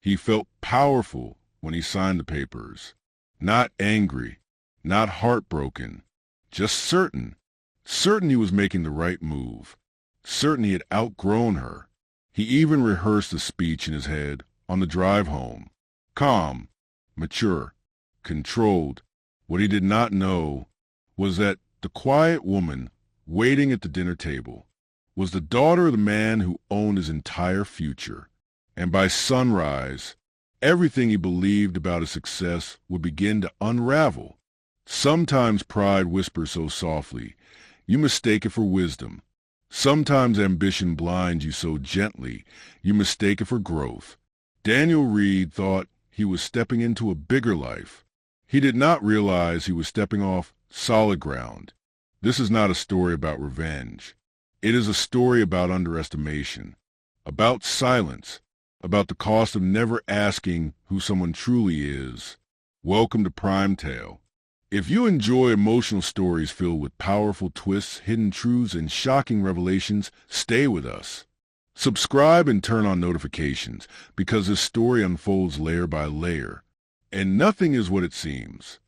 He felt powerful when he signed the papers. Not angry, not heartbroken, just certain. Certain he was making the right move. Certain he had outgrown her. He even rehearsed the speech in his head on the drive home. Calm, mature, controlled. What he did not know was that the quiet woman waiting at the dinner table was the daughter of the man who owned his entire future. And by sunrise, everything he believed about his success would begin to unravel. Sometimes pride whispers so softly, you mistake it for wisdom. Sometimes ambition blinds you so gently, you mistake it for growth. Daniel Reed thought he was stepping into a bigger life. He did not realize he was stepping off solid ground. This is not a story about revenge. It is a story about underestimation, about silence, about the cost of never asking who someone truly is. Welcome to Prime Tale. If you enjoy emotional stories filled with powerful twists, hidden truths, and shocking revelations, stay with us. Subscribe and turn on notifications because this story unfolds layer by layer, and nothing is what it seems.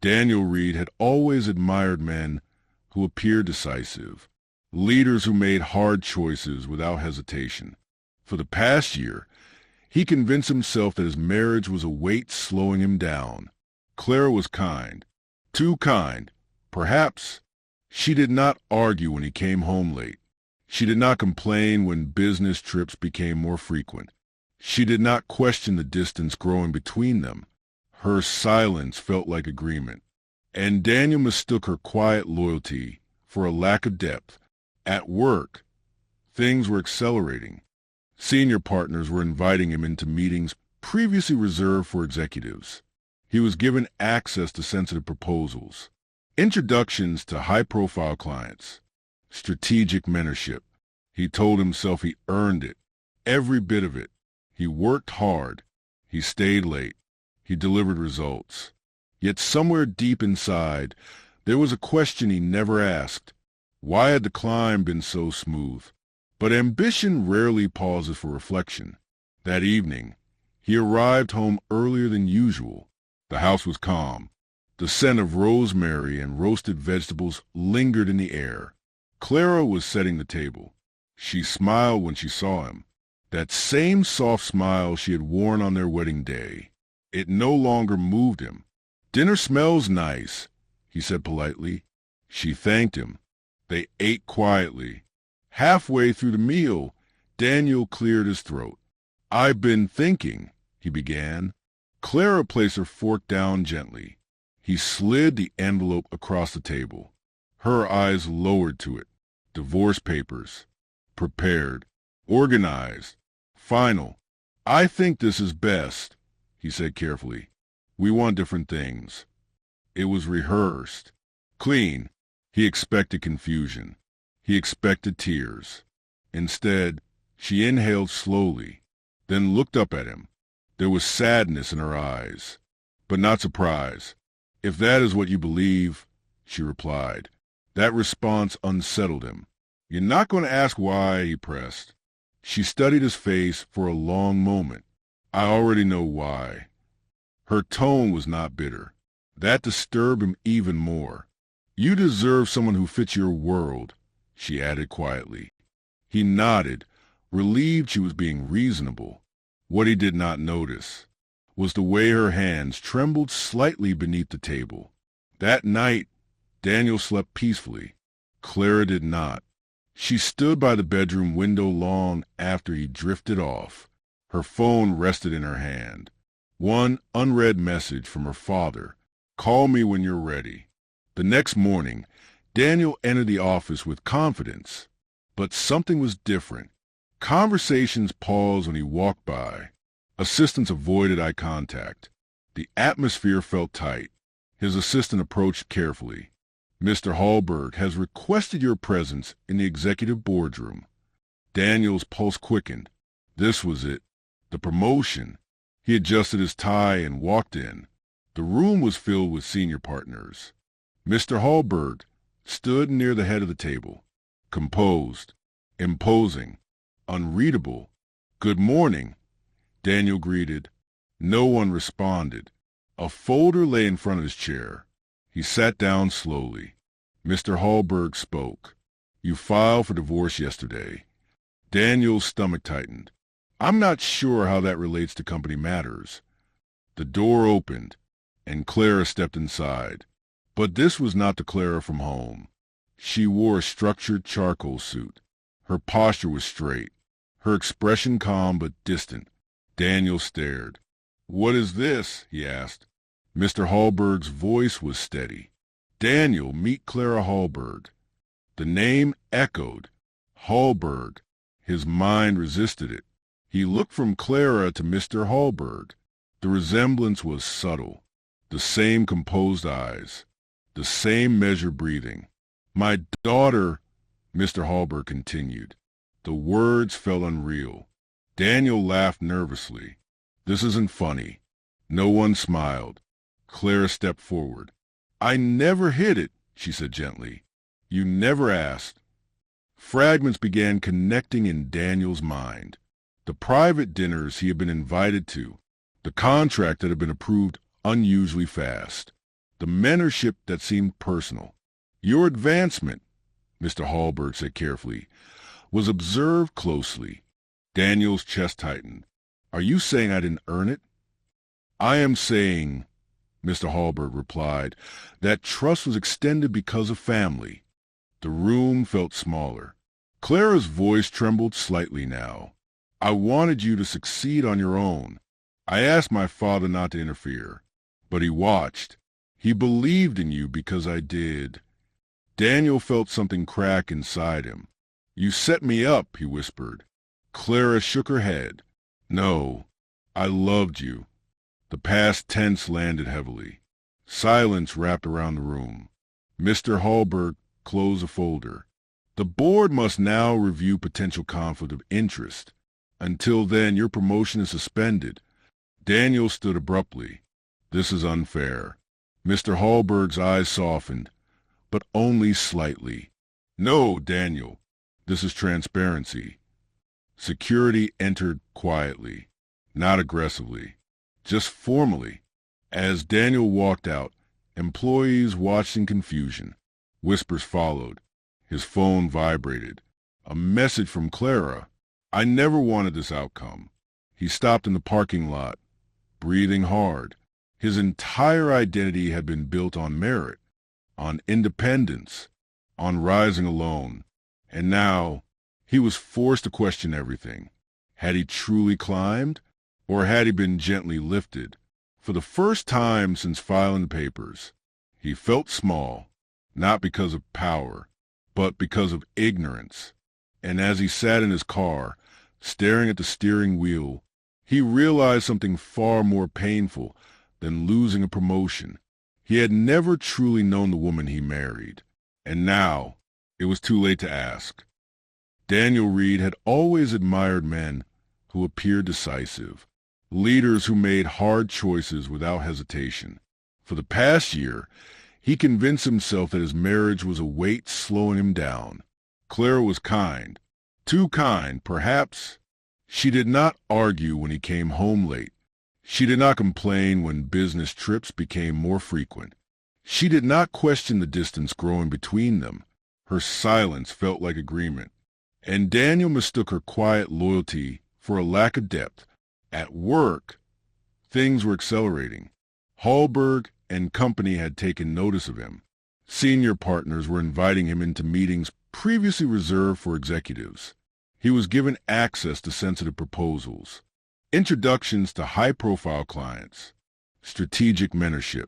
Daniel Reed had always admired men who appeared decisive, leaders who made hard choices without hesitation. For the past year, he convinced himself that his marriage was a weight slowing him down. Clara was kind, too kind, perhaps. She did not argue when he came home late. She did not complain when business trips became more frequent. She did not question the distance growing between them. Her silence felt like agreement. And Daniel mistook her quiet loyalty for a lack of depth. At work, things were accelerating. Senior partners were inviting him into meetings previously reserved for executives. He was given access to sensitive proposals, introductions to high-profile clients, strategic mentorship. He told himself he earned it, every bit of it. He worked hard. He stayed late. He delivered results. Yet somewhere deep inside, there was a question he never asked. Why had the climb been so smooth? But ambition rarely pauses for reflection. That evening, he arrived home earlier than usual. The house was calm. The scent of rosemary and roasted vegetables lingered in the air. Clara was setting the table. She smiled when she saw him. That same soft smile she had worn on their wedding day. It no longer moved him. "Dinner smells nice," he said politely. She thanked him. They ate quietly. Halfway through the meal, Daniel cleared his throat. "I've been thinking," he began. Clara placed her fork down gently. He slid the envelope across the table. Her eyes lowered to it. Divorce papers. Prepared. Organized. Final. "I think this is best," he said carefully. "We want different things." It was rehearsed. Clean. He expected confusion. He expected tears. Instead, she inhaled slowly, then looked up at him. There was sadness in her eyes, but not surprise. "If that is what you believe," she replied. That response unsettled him. "You're not going to ask why?" he pressed. She studied his face for a long moment. "I already know why." Her tone was not bitter. That disturbed him even more. "You deserve someone who fits your world," she added quietly. He nodded, relieved she was being reasonable. What he did not notice was the way her hands trembled slightly beneath the table. That night, Daniel slept peacefully. Clara did not. She stood by the bedroom window long after he drifted off. Her phone rested in her hand. One unread message from her father. "Call me when you're ready." The next morning, Daniel entered the office with confidence. But something was different. Conversations paused when he walked by. Assistants avoided eye contact. The atmosphere felt tight. His assistant approached carefully. "Mr. Hallberg has requested your presence in the executive boardroom." Daniel's pulse quickened. This was it. The promotion. He adjusted his tie and walked in. The room was filled with senior partners. Mr. Hallberg stood near the head of the table, composed, imposing, unreadable. "Good morning." Daniel greeted. No one responded. A folder lay in front of his chair. He sat down slowly. Mr. Hallberg spoke. You filed for divorce yesterday. Daniel's stomach tightened. I'm not sure how that relates to company matters. The door opened, and Clara stepped inside. But this was not the Clara from home. She wore a structured charcoal suit. Her posture was straight, her expression calm but distant. Daniel stared. What is this? He asked. Mr. Hallberg's voice was steady. Daniel, meet Clara Hallberg. The name echoed. Hallberg. His mind resisted it. He looked from Clara to Mr. Hallberg. The resemblance was subtle. The same composed eyes. The same measured breathing. My daughter, Mr. Hallberg continued. The words felt unreal. Daniel laughed nervously. This isn't funny. No one smiled. Clara stepped forward. I never hid it, she said gently. You never asked. Fragments began connecting in Daniel's mind. The private dinners he had been invited to, the contract that had been approved unusually fast, the mentorship that seemed personal. Your advancement, Mr. Hallberg said carefully, was observed closely. Daniel's chest tightened. Are you saying I didn't earn it? I am saying, Mr. Hallberg replied, that trust was extended because of family. The room felt smaller. Clara's voice trembled slightly now. I wanted you to succeed on your own. I asked my father not to interfere, but he watched. He believed in you because I did. Daniel felt something crack inside him. You set me up, he whispered. Clara shook her head. No, I loved you. The past tense landed heavily. Silence wrapped around the room. Mr. Hallberg closed a folder. The board must now review potential conflict of interest. Until then, your promotion is suspended. Daniel stood abruptly. This is unfair. Mr. Hallberg's eyes softened, but only slightly. No, Daniel. This is transparency. Security entered quietly, not aggressively, just formally. As Daniel walked out, employees watched in confusion. Whispers followed. His phone vibrated. A message from Clara. I never wanted this outcome. He stopped in the parking lot, breathing hard. His entire identity had been built on merit, on independence, on rising alone. And now he was forced to question everything. Had he truly climbed, or had he been gently lifted? For the first time since filing the papers, he felt small, not because of power, but because of ignorance. And as he sat in his car, staring at the steering wheel, he realized something far more painful than losing a promotion. He had never truly known the woman he married, and now it was too late to ask. Daniel Reed had always admired men who appeared decisive, leaders who made hard choices without hesitation. For the past year, he convinced himself that his marriage was a weight slowing him down. Clara was kind, too kind, perhaps. She did not argue when he came home late. She did not complain when business trips became more frequent. She did not question the distance growing between them. Her silence felt like agreement. And Daniel mistook her quiet loyalty for a lack of depth. At work, things were accelerating. Hallberg and company had taken notice of him. Senior partners were inviting him into meetings previously reserved for executives. He was given access to sensitive proposals, introductions to high-profile clients, strategic mentorship.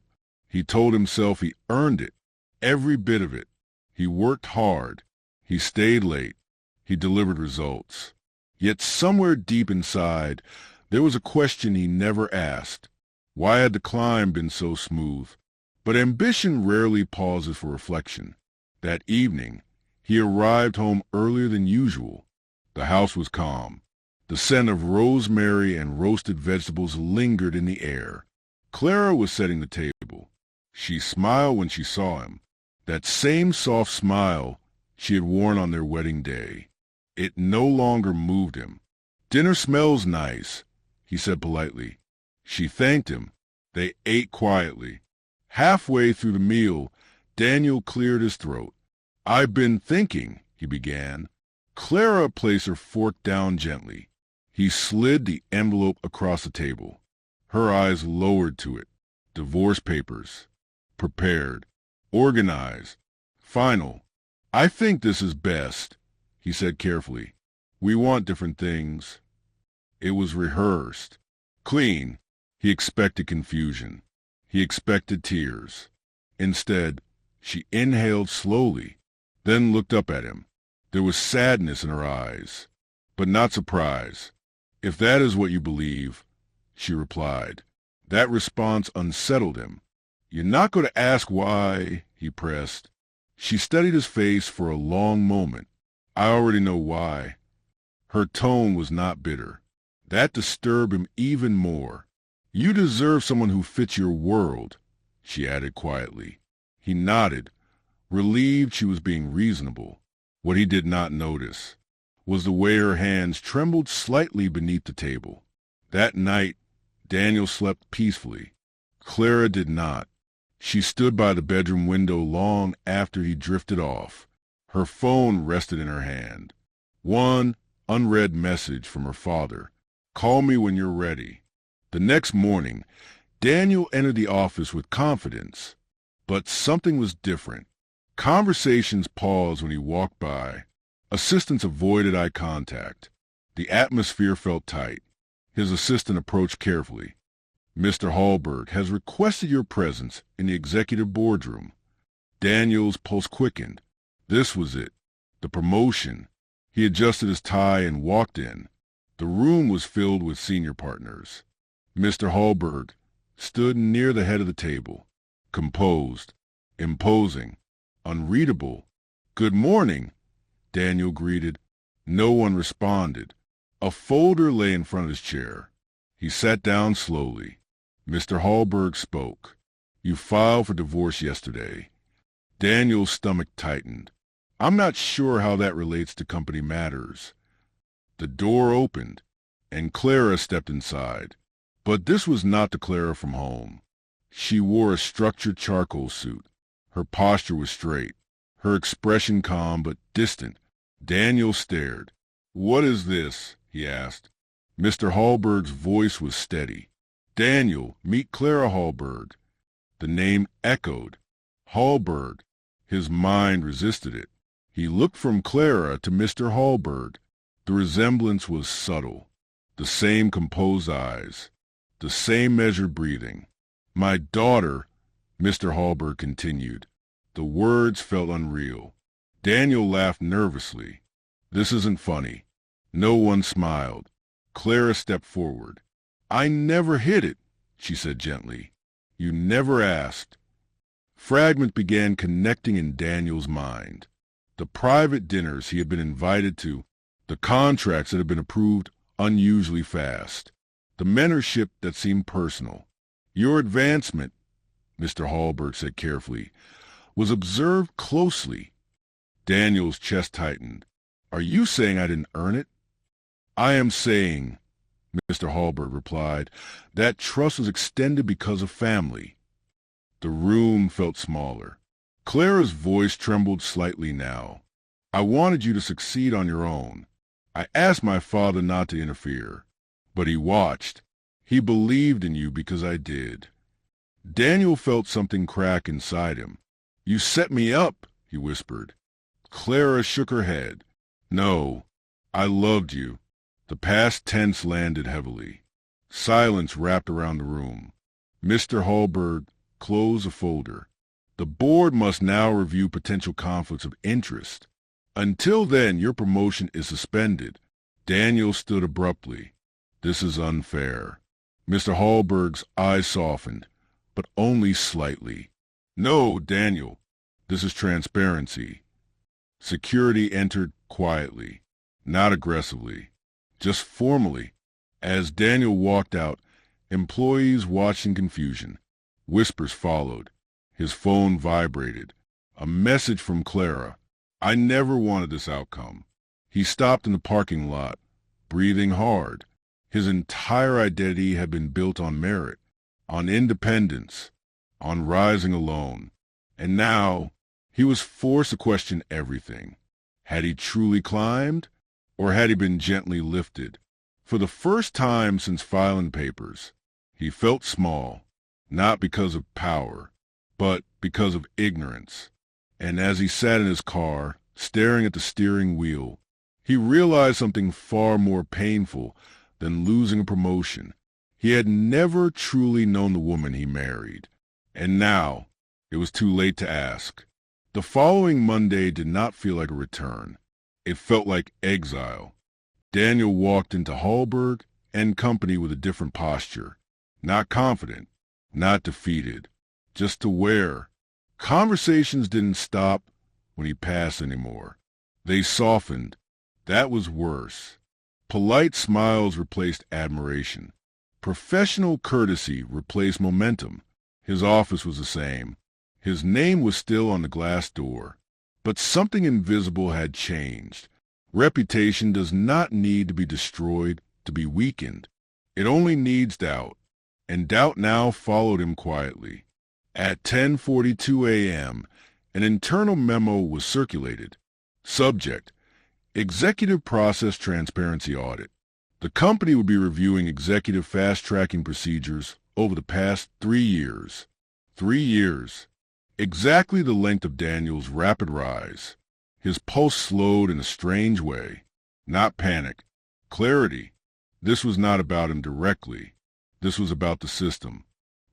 He told himself he earned it, every bit of it. He worked hard. He stayed late. He delivered results. Yet somewhere deep inside, there was a question he never asked. Why had the climb been so smooth? But ambition rarely pauses for reflection. That evening, he arrived home earlier than usual. The house was calm. The scent of rosemary and roasted vegetables lingered in the air. Clara was setting the table. She smiled when she saw him. That same soft smile she had worn on their wedding day. It no longer moved him. Dinner smells nice. he said politely. She thanked him. They ate quietly. Halfway through the meal, Daniel cleared his throat. "I've been thinking," he began. Clara placed her fork down gently. He slid the envelope across the table. Her eyes lowered to it. Divorce papers. Prepared. Organized. Final. "I think this is best," he said carefully. "We want different things." It was rehearsed. Clean. He expected confusion. He expected tears. Instead, she inhaled slowly, then looked up at him. There was sadness in her eyes, but not surprise. "If that is what you believe," she replied. That response unsettled him. "You're not going to ask why?" he pressed. She studied his face for a long moment. "I already know why." Her tone was not bitter. That disturbed him even more. "You deserve someone who fits your world," she added quietly. He nodded, relieved she was being reasonable. What he did not notice was the way her hands trembled slightly beneath the table. That night, Daniel slept peacefully. Clara did not. She stood by the bedroom window long after he drifted off. Her phone rested in her hand. One unread message from her father. "Call me when you're ready." The next morning, Daniel entered the office with confidence. But something was different. Conversations paused when he walked by. Assistants avoided eye contact. The atmosphere felt tight. His assistant approached carefully. "Mr. Hallberg has requested your presence in the executive boardroom." Daniel's pulse quickened. This was it. The promotion. He adjusted his tie and walked in. The room was filled with senior partners. Mr. Hallberg stood near the head of the table, composed, imposing, unreadable. "Good morning," Daniel greeted. No one responded. A folder lay in front of his chair. He sat down slowly. Mr. Hallberg spoke. "You filed for divorce yesterday." Daniel's stomach tightened. "I'm not sure how that relates to company matters." The door opened, and Clara stepped inside. But this was not the Clara from home. She wore a structured charcoal suit. Her posture was straight, her expression calm but distant. Daniel stared. "What is this?" he asked. Mr. Hallberg's voice was steady. "Daniel, meet Clara Hallberg." The name echoed. Hallberg. His mind resisted it. He looked from Clara to Mr. Hallberg. The resemblance was subtle. The same composed eyes. The same measured breathing. "My daughter," Mr. Hallberg continued. The words felt unreal. Daniel laughed nervously. "This isn't funny." No one smiled. Clara stepped forward. "I never hid it," she said gently. "You never asked." Fragments began connecting in Daniel's mind. The private dinners he had been invited to, the contracts that had been approved unusually fast, the mentorship that seemed personal. "Your advancement," Mr. Hallberg said carefully, "was observed closely." Daniel's chest tightened. "Are you saying I didn't earn it?" "I am saying," Mr. Hallberg replied, "that trust was extended because of family." The room felt smaller. Clara's voice trembled slightly now. "I wanted you to succeed on your own. I asked my father not to interfere, but he watched. He believed in you because I did." Daniel felt something crack inside him. "You set me up," he whispered. Clara shook her head. "No, I loved you." The past tense landed heavily. Silence wrapped around the room. Mr. Hallberg closed a folder. "The board must now review potential conflicts of interest. Until then, your promotion is suspended." Daniel stood abruptly. "This is unfair." Mr. Hallberg's eyes softened, but only slightly. "No, Daniel, this is transparency." Security entered quietly, not aggressively, just formally. As Daniel walked out, employees watched in confusion. Whispers followed. His phone vibrated. A message from Clara. "I never wanted this outcome." He stopped in the parking lot, breathing hard. His entire identity had been built on merit, on independence, on rising alone. And now he was forced to question everything. Had he truly climbed, or had he been gently lifted? For the first time since filing papers, he felt small, not because of power, but because of ignorance. And as he sat in his car, staring at the steering wheel, he realized something far more painful than losing a promotion. He had never truly known the woman he married, and now it was too late to ask. The following Monday did not feel like a return. It felt like exile. Daniel walked into Hallberg and Company with a different posture. Not confident, not defeated, just aware. Conversations didn't stop when he passed anymore. They softened. That was worse. Polite smiles replaced admiration. Professional courtesy replaced momentum. His office was the same. His name was still on the glass door. But something invisible had changed. Reputation does not need to be destroyed to be weakened. It only needs doubt. And doubt now followed him quietly. At 10:42 a.m., an internal memo was circulated. Subject: Executive Process Transparency Audit. The company would be reviewing executive fast-tracking procedures over the past 3 years. 3 years. Exactly the length of Daniel's rapid rise. His pulse slowed in a strange way. Not panic. Clarity. This was not about him directly. This was about the system.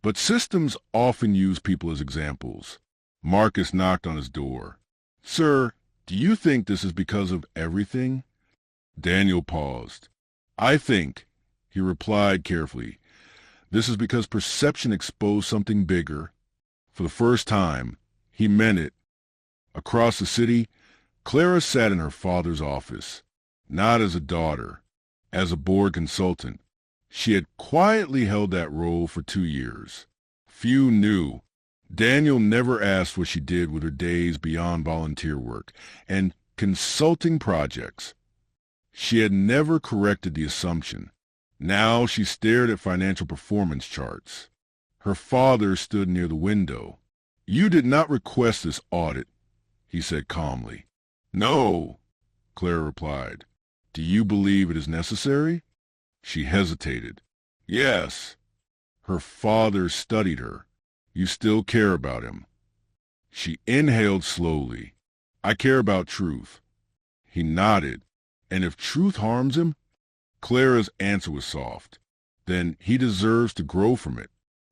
But systems often use people as examples. Marcus knocked on his door. "Sir, do you think this is because of everything?" Daniel paused. "I think," he replied carefully, "this is because perception exposed something bigger." For the first time, he meant it. Across the city, Clara sat in her father's office, not as a daughter, as a board consultant. She had quietly held that role for 2 years. Few knew. Daniel never asked what she did with her days beyond volunteer work and consulting projects. She had never corrected the assumption. Now she stared at financial performance charts. Her father stood near the window. "You did not request this audit," he said calmly. "No," Clara replied. "Do you believe it is necessary?" She hesitated. "Yes." Her father studied her. "You still care about him?" She inhaled slowly. "I care about truth." He nodded. "And if truth harms him?" Clara's answer was soft. "Then he deserves to grow from it."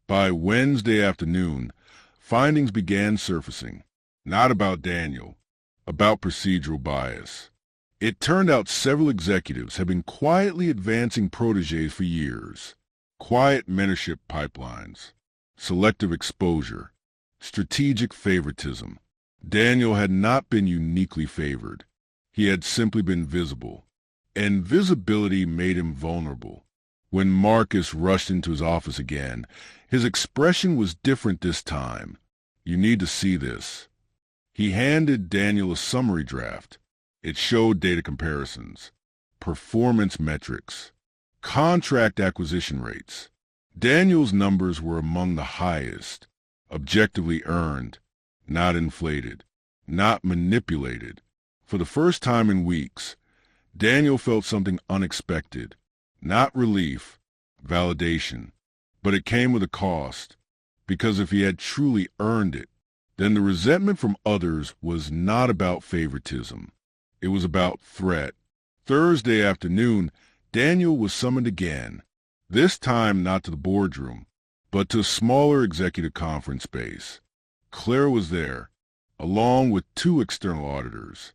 By Wednesday afternoon, findings began surfacing. Not about Daniel, about procedural bias. It turned out several executives had been quietly advancing protégés for years. Quiet mentorship pipelines, selective exposure, strategic favoritism. Daniel had not been uniquely favored. He had simply been visible. And visibility made him vulnerable. When Marcus rushed into his office again, his expression was different this time. "You need to see this." He handed Daniel a summary draft. It showed data comparisons, performance metrics, contract acquisition rates. Daniel's numbers were among the highest, objectively earned, not inflated, not manipulated. For the first time in weeks, Daniel felt something unexpected. Not relief, validation, but it came with a cost, because if he had truly earned it, then the resentment from others was not about favoritism. It was about threat. Thursday afternoon, Daniel was summoned again, this time not to the boardroom, but to a smaller executive conference space. Clara was there, along with 2 external auditors.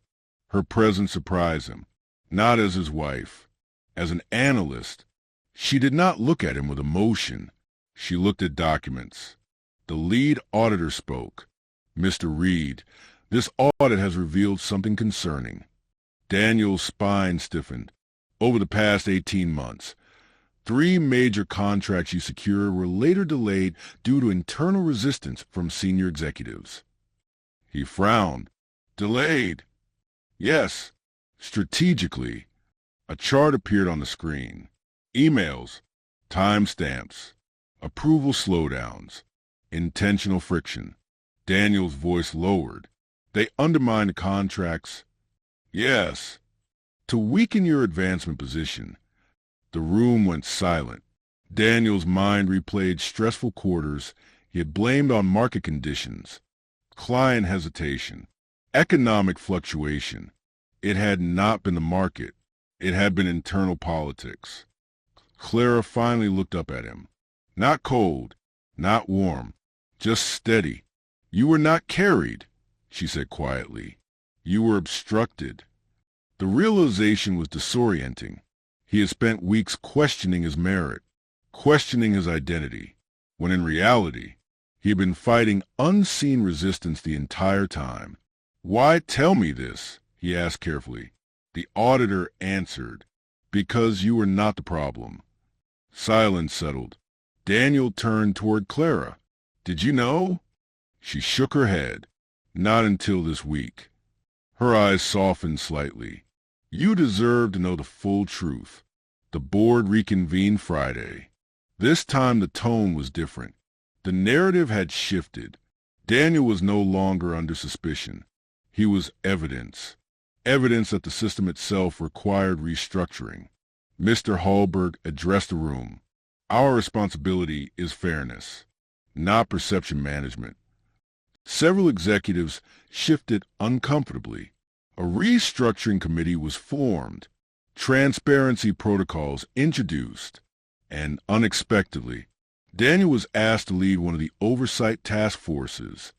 Her presence surprised him, not as his wife. As an analyst, she did not look at him with emotion. She looked at documents. The lead auditor spoke. "Mr. Reed, this audit has revealed something concerning." Daniel's spine stiffened. "Over the past 18 months, 3 major contracts you secured were later delayed due to internal resistance from senior executives." He frowned. "Delayed?" "Yes, strategically." A chart appeared on the screen. Emails, timestamps, approval slowdowns, intentional friction. Daniel's voice lowered. They undermined contracts. Yes. To weaken your advancement position. The room went silent. Daniel's mind replayed stressful quarters he had blamed on market conditions, client hesitation, economic fluctuation. It had not been the market. It had been internal politics. Clara finally looked up at him. Not cold, not warm, just steady. You were not carried, she said quietly. You were obstructed. The realization was disorienting. He had spent weeks questioning his merit, questioning his identity, when in reality, he had been fighting unseen resistance the entire time. Why tell me this? He asked carefully. The auditor answered, because you were not the problem. Silence settled. Daniel turned toward Clara. Did you know? She shook her head. Not until this week. Her eyes softened slightly. You deserve to know the full truth. The board reconvened Friday. This time the tone was different. The narrative had shifted. Daniel was no longer under suspicion. He was evidence. Evidence that the system itself required restructuring. Mr. Hallberg addressed the room. Our responsibility is fairness, not perception management. Several executives shifted uncomfortably. A restructuring committee was formed, transparency protocols introduced, and unexpectedly, Daniel was asked to lead one of the oversight task forces.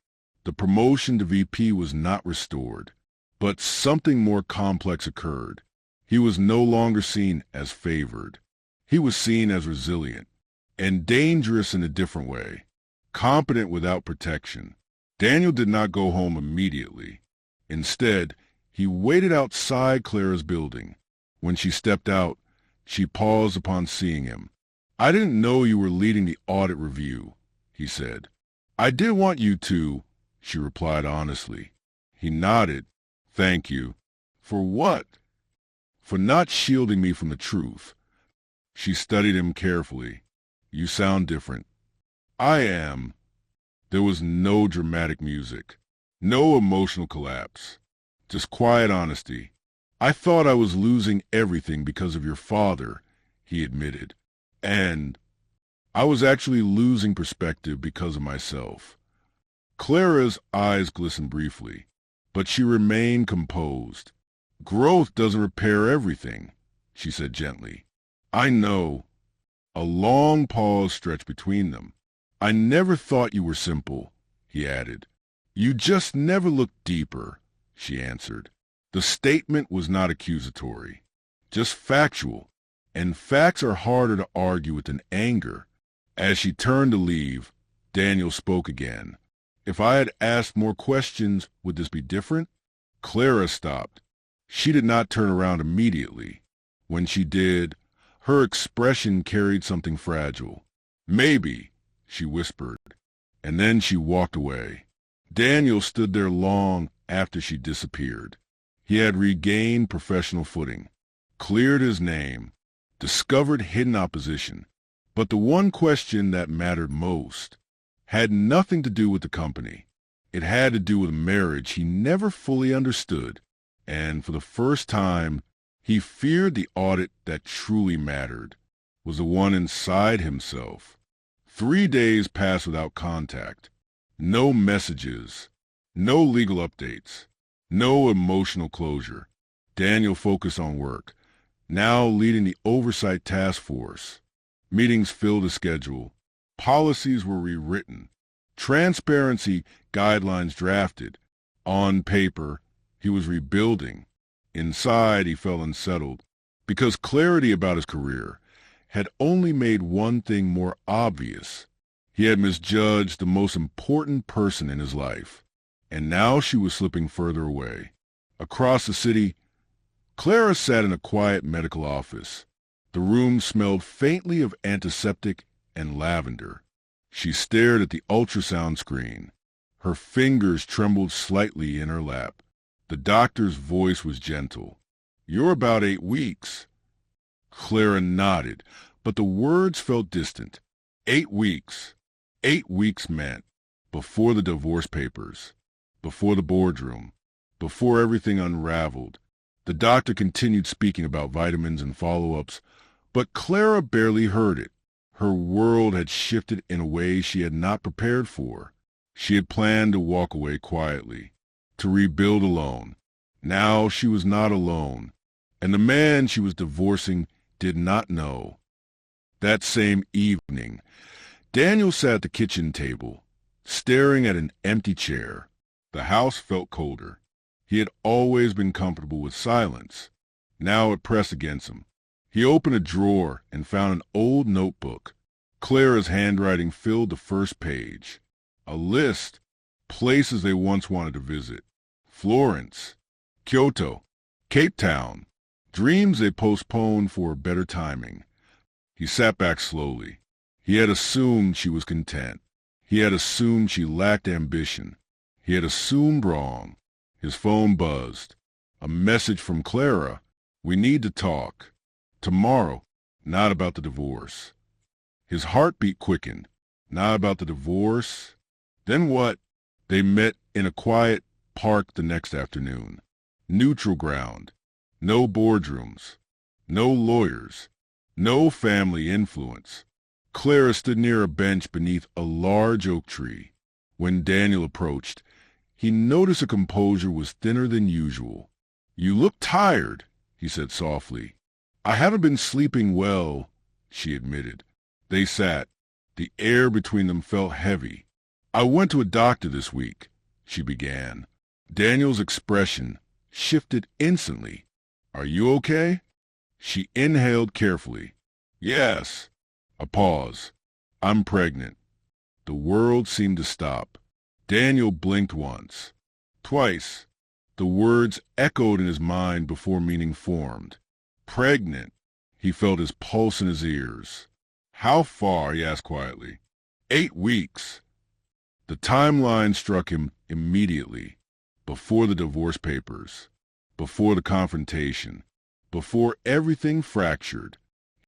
The promotion to VP was not restored, but something more complex occurred. He was no longer seen as favored. He was seen as resilient and dangerous in a different way, competent without protection. Daniel did not go home immediately. Instead, he waited outside Clara's building. When she stepped out, she paused upon seeing him. I didn't know you were leading the audit review, he said. I did want you to, she replied honestly. He nodded. Thank you. For what? For not shielding me from the truth. She studied him carefully. You sound different. I am. There was no dramatic music, no emotional collapse, just quiet honesty. I thought I was losing everything because of your father, he admitted. And I was actually losing perspective because of myself. Clara's eyes glistened briefly, but she remained composed. Growth doesn't repair everything, she said gently. I know. A long pause stretched between them. I never thought you were simple, he added. You just never looked deeper, she answered. The statement was not accusatory, just factual, and facts are harder to argue with than anger. As she turned to leave, Daniel spoke again. If I had asked more questions, would this be different? Clara stopped. She did not turn around immediately. When she did, her expression carried something fragile. Maybe, she whispered, and then she walked away. Daniel stood there long after she disappeared. He had regained professional footing, cleared his name, discovered hidden opposition. But the one question that mattered most had nothing to do with the company. It had to do with a marriage he never fully understood, and for the first time, he feared the audit that truly mattered was the one inside himself. 3 days passed without contact. No messages, no legal updates, no emotional closure. Daniel focused on work, now leading the oversight task force. Meetings filled his schedule. Policies were rewritten. Transparency guidelines drafted. On paper, he was rebuilding. Inside, he felt unsettled, because clarity about his career had only made one thing more obvious. He had misjudged the most important person in his life, and now she was slipping further away. Across the city, Clara sat in a quiet medical office. The room smelled faintly of antiseptic and lavender. She stared at the ultrasound screen. Her fingers trembled slightly in her lap. The doctor's voice was gentle. You're about 8 weeks. Clara nodded, but the words felt distant. 8 weeks. 8 weeks meant before the divorce papers, before the boardroom, before everything unraveled. The doctor continued speaking about vitamins and follow-ups, but Clara barely heard it. Her world had shifted in a way she had not prepared for. She had planned to walk away quietly, to rebuild alone. Now she was not alone, and the man she was divorcing did not know. That same evening, Daniel sat at the kitchen table, staring at an empty chair. The house felt colder. He had always been comfortable with silence. Now it pressed against him. He opened a drawer and found an old notebook. Clara's handwriting filled the first page. A list, places they once wanted to visit. Florence, Kyoto, Cape Town, dreams they postponed for better timing. He sat back slowly. He had assumed she was content. He had assumed she lacked ambition. He had assumed wrong. His phone buzzed. A message from Clara. We need to talk. Tomorrow, not about the divorce. His heartbeat quickened. Not about the divorce. Then what? They met in a quiet park the next afternoon. Neutral ground. No boardrooms. No lawyers. No family influence. Clara stood near a bench beneath a large oak tree. When Daniel approached, he noticed her composure was thinner than usual. You look tired, he said softly. I haven't been sleeping well, she admitted. They sat. The air between them felt heavy. I went to a doctor this week, she began. Daniel's expression shifted instantly. Are you okay? She inhaled carefully. Yes. A pause. I'm pregnant. The world seemed to stop. Daniel blinked once. Twice. The words echoed in his mind before meaning formed. Pregnant. He felt his pulse in his ears. How far? He asked quietly. 8 weeks. The timeline struck him immediately. Before the divorce papers. Before the confrontation. Before everything fractured.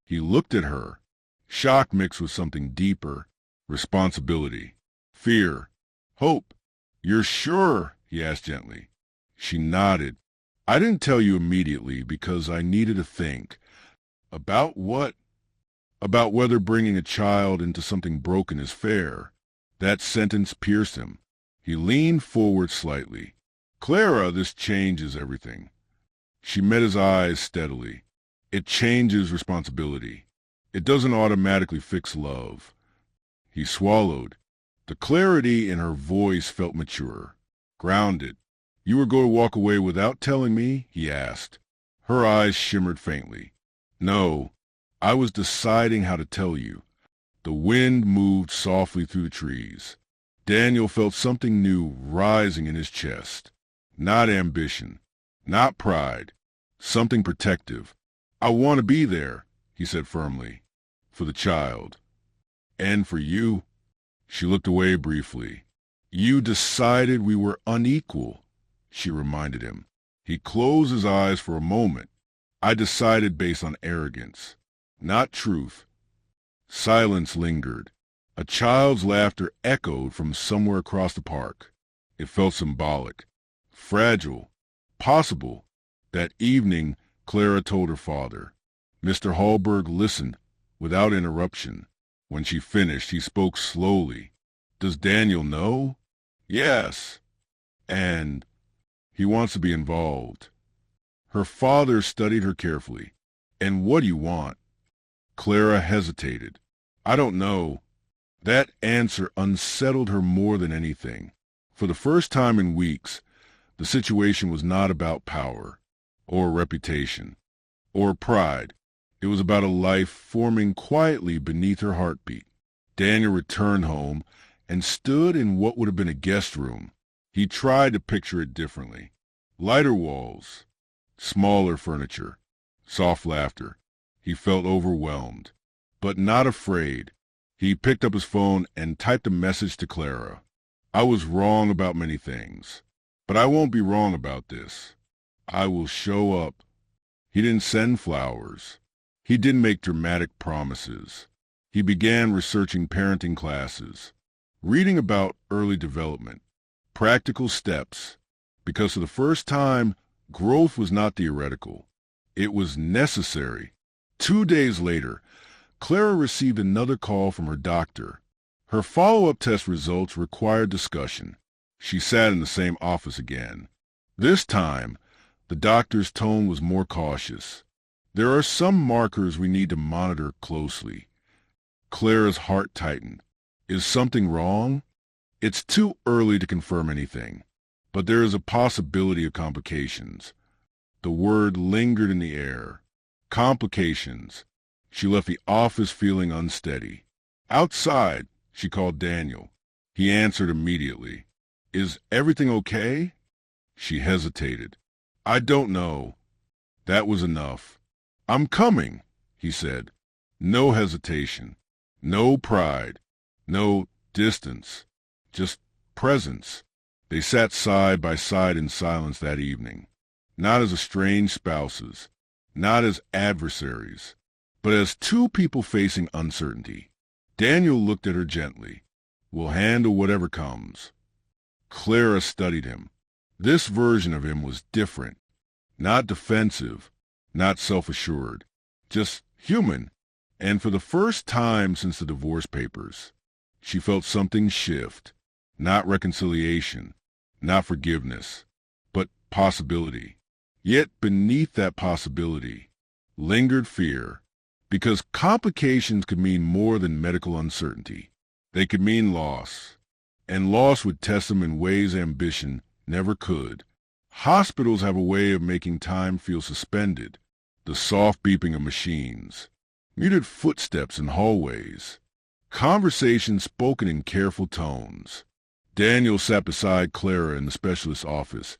He looked at her. Shock mixed with something deeper. Responsibility. Fear. Hope. You're sure? He asked gently. She nodded. I didn't tell you immediately because I needed to think. About what? About whether bringing a child into something broken is fair. That sentence pierced him. He leaned forward slightly. Clara, this changes everything. She met his eyes steadily. It changes responsibility. It doesn't automatically fix love. He swallowed. The clarity in her voice felt mature, grounded. You were going to walk away without telling me? He asked. Her eyes shimmered faintly. No, I was deciding how to tell you. The wind moved softly through the trees. Daniel felt something new rising in his chest. Not ambition, not pride, something protective. I want to be there, he said firmly, for the child. And for you? She looked away briefly. You decided we were unequal, she reminded him. He closed his eyes for a moment. I decided based on arrogance, not truth. Silence lingered. A child's laughter echoed from somewhere across the park. It felt symbolic, fragile, possible. That evening, Clara told her father. Mr. Hallberg listened without interruption. When she finished, he spoke slowly. Does Daniel know? Yes. And he wants to be involved. Her father studied her carefully. And what do you want? Clara hesitated. I don't know. That answer unsettled her more than anything. For the first time in weeks, the situation was not about power, or reputation, or pride. It was about a life forming quietly beneath her heartbeat. Daniel returned home and stood in what would have been a guest room. He tried to picture it differently. Lighter walls, smaller furniture, soft laughter. He felt overwhelmed, but not afraid. He picked up his phone and typed a message to Clara. I was wrong about many things, but I won't be wrong about this. I will show up. He didn't send flowers. He didn't make dramatic promises. He began researching parenting classes, reading about early development, practical steps, because for the first time, growth was not theoretical. It was necessary. 2 days later, Clara received another call from her doctor. Her follow-up test results required discussion. She sat in the same office again. This time, the doctor's tone was more cautious. There are some markers we need to monitor closely. Clara's heart tightened. Is something wrong? It's too early to confirm anything, but there is a possibility of complications. The word lingered in the air. Complications. She left the office feeling unsteady. Outside, she called Daniel. He answered immediately. Is everything okay? She hesitated. I don't know. That was enough. I'm coming, he said. No hesitation. No pride. No distance. Just presence. They sat side by side in silence that evening. Not as estranged spouses. Not as adversaries. But as two people facing uncertainty. Daniel looked at her gently. We'll handle whatever comes. Clara studied him. This version of him was different. Not defensive. Not self-assured. Just human. And for the first time since the divorce papers, she felt something shift. Not reconciliation. Not forgiveness. But possibility. Yet beneath that possibility lingered fear. Because complications could mean more than medical uncertainty. They could mean loss. And loss would test them in ways ambition never could. Hospitals have a way of making time feel suspended. The soft beeping of machines. Muted footsteps in hallways. Conversations spoken in careful tones. Daniel sat beside Clara in the specialist's office,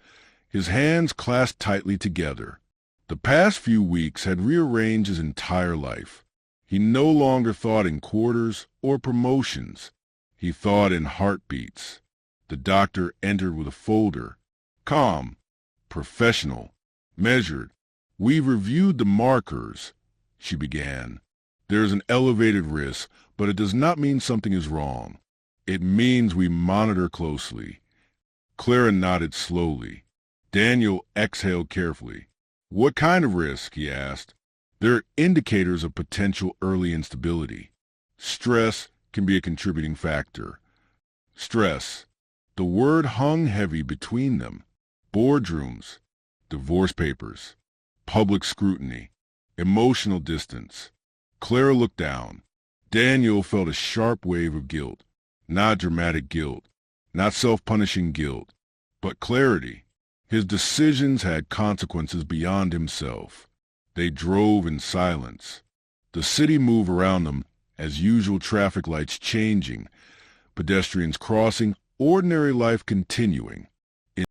his hands clasped tightly together. The past few weeks had rearranged his entire life. He no longer thought in quarters or promotions. He thought in heartbeats. The doctor entered with a folder. Calm, professional, measured. We've reviewed the markers, she began. There's an elevated risk, but it does not mean something is wrong. It means we monitor closely. Clara nodded slowly. Daniel exhaled carefully. What kind of risk? He asked. There are indicators of potential early instability. Stress can be a contributing factor. Stress. The word hung heavy between them. Boardrooms, divorce papers, public scrutiny, emotional distance. Clara looked down. Daniel felt a sharp wave of guilt. Not dramatic guilt, not self-punishing guilt, but clarity. His decisions had consequences beyond himself. They drove in silence. The city moved around them as usual, traffic lights changing, pedestrians crossing, ordinary life continuing.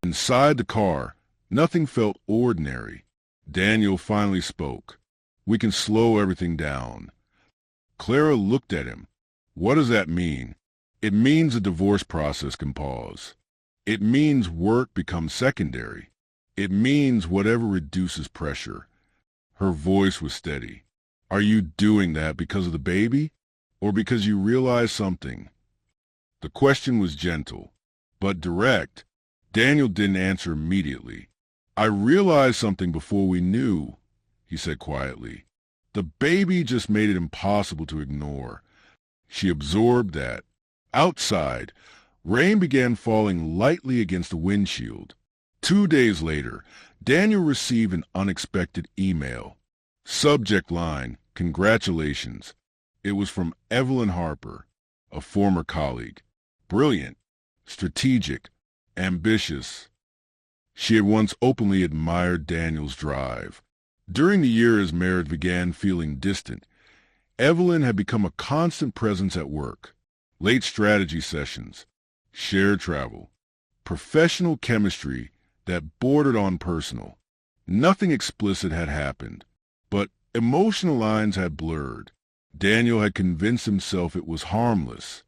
Inside the car, nothing felt ordinary. Daniel finally spoke. We can slow everything down. Clara looked at him. What does that mean? It means the divorce process can pause. It means work becomes secondary. It means whatever reduces pressure. Her voice was steady. Are you doing that because of the baby? Or because you realize something? The question was gentle, but direct. Daniel didn't answer immediately. I realized something before we knew, he said quietly. The baby just made it impossible to ignore. She absorbed that. Outside, rain began falling lightly against the windshield. 2 days later, Daniel received an unexpected email. Subject line, congratulations. It was from Evelyn Harper, a former colleague. Brilliant, strategic, ambitious. She had once openly admired Daniel's drive. During the year his marriage began feeling distant, Evelyn had become a constant presence at work. Late strategy sessions, shared travel, professional chemistry that bordered on personal. Nothing explicit had happened, but emotional lines had blurred. Daniel had convinced himself it was harmless.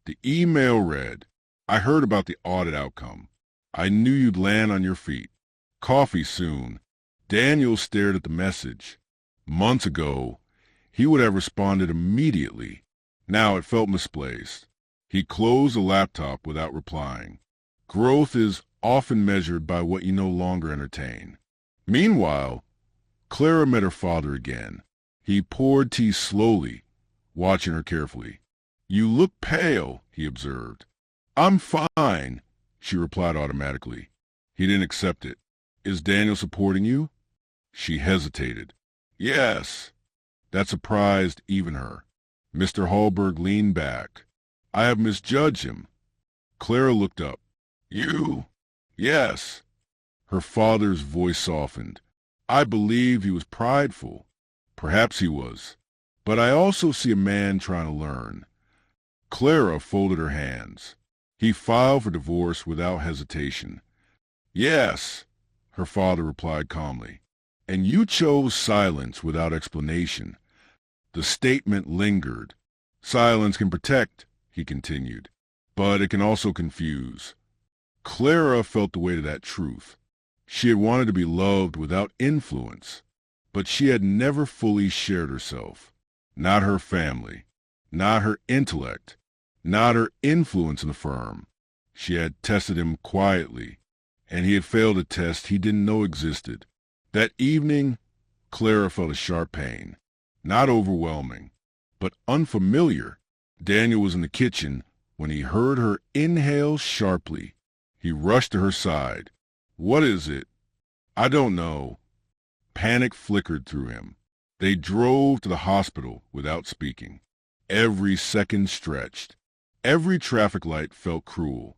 The email read, I heard about the audit outcome. I knew you'd land on your feet. Coffee soon. Daniel stared at the message. Months ago, he would have responded immediately. Now it felt misplaced. He closed the laptop without replying. Growth is often measured by what you no longer entertain. Meanwhile, Clara met her father again. He poured tea slowly, watching her carefully. "You look pale," he observed. "I'm fine," she replied automatically. He didn't accept it. "Is Daniel supporting you?" She hesitated. "Yes." That surprised even her. Mr. Hallberg leaned back. "I have misjudged him." Clara looked up. "You?" "Yes." Her father's voice softened. "I believe he was prideful. Perhaps he was. But I also see a man trying to learn." Clara folded her hands. "He filed for divorce without hesitation." "Yes," her father replied calmly. "And you chose silence without explanation." The statement lingered. "Silence can protect," he continued, "but it can also confuse." Clara felt the weight of that truth. She had wanted to be loved without influence, but she had never fully shared herself. Not her family, not her intellect, not her influence in the firm. She had tested him quietly, and he had failed a test he didn't know existed. That evening, Clara felt a sharp pain. Not overwhelming, but unfamiliar. Daniel was in the kitchen when he heard her inhale sharply. He rushed to her side. "What is it?" "I don't know." Panic flickered through him. They drove to the hospital without speaking. Every second stretched. Every traffic light felt cruel.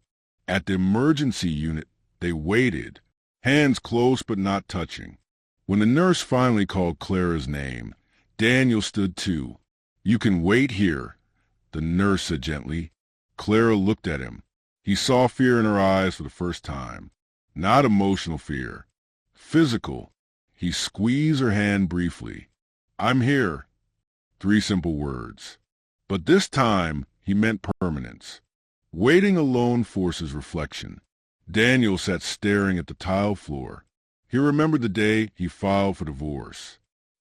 At the emergency unit, they waited, hands close but not touching. When the nurse finally called Clara's name, Daniel stood too. "You can wait here," the nurse said gently. Clara looked at him. He saw fear in her eyes for the first time. Not emotional fear. Physical. He squeezed her hand briefly. "I'm here." 3 simple words. But this time, he meant permanence. Waiting alone forces reflection. Daniel sat staring at the tile floor. He remembered the day he filed for divorce.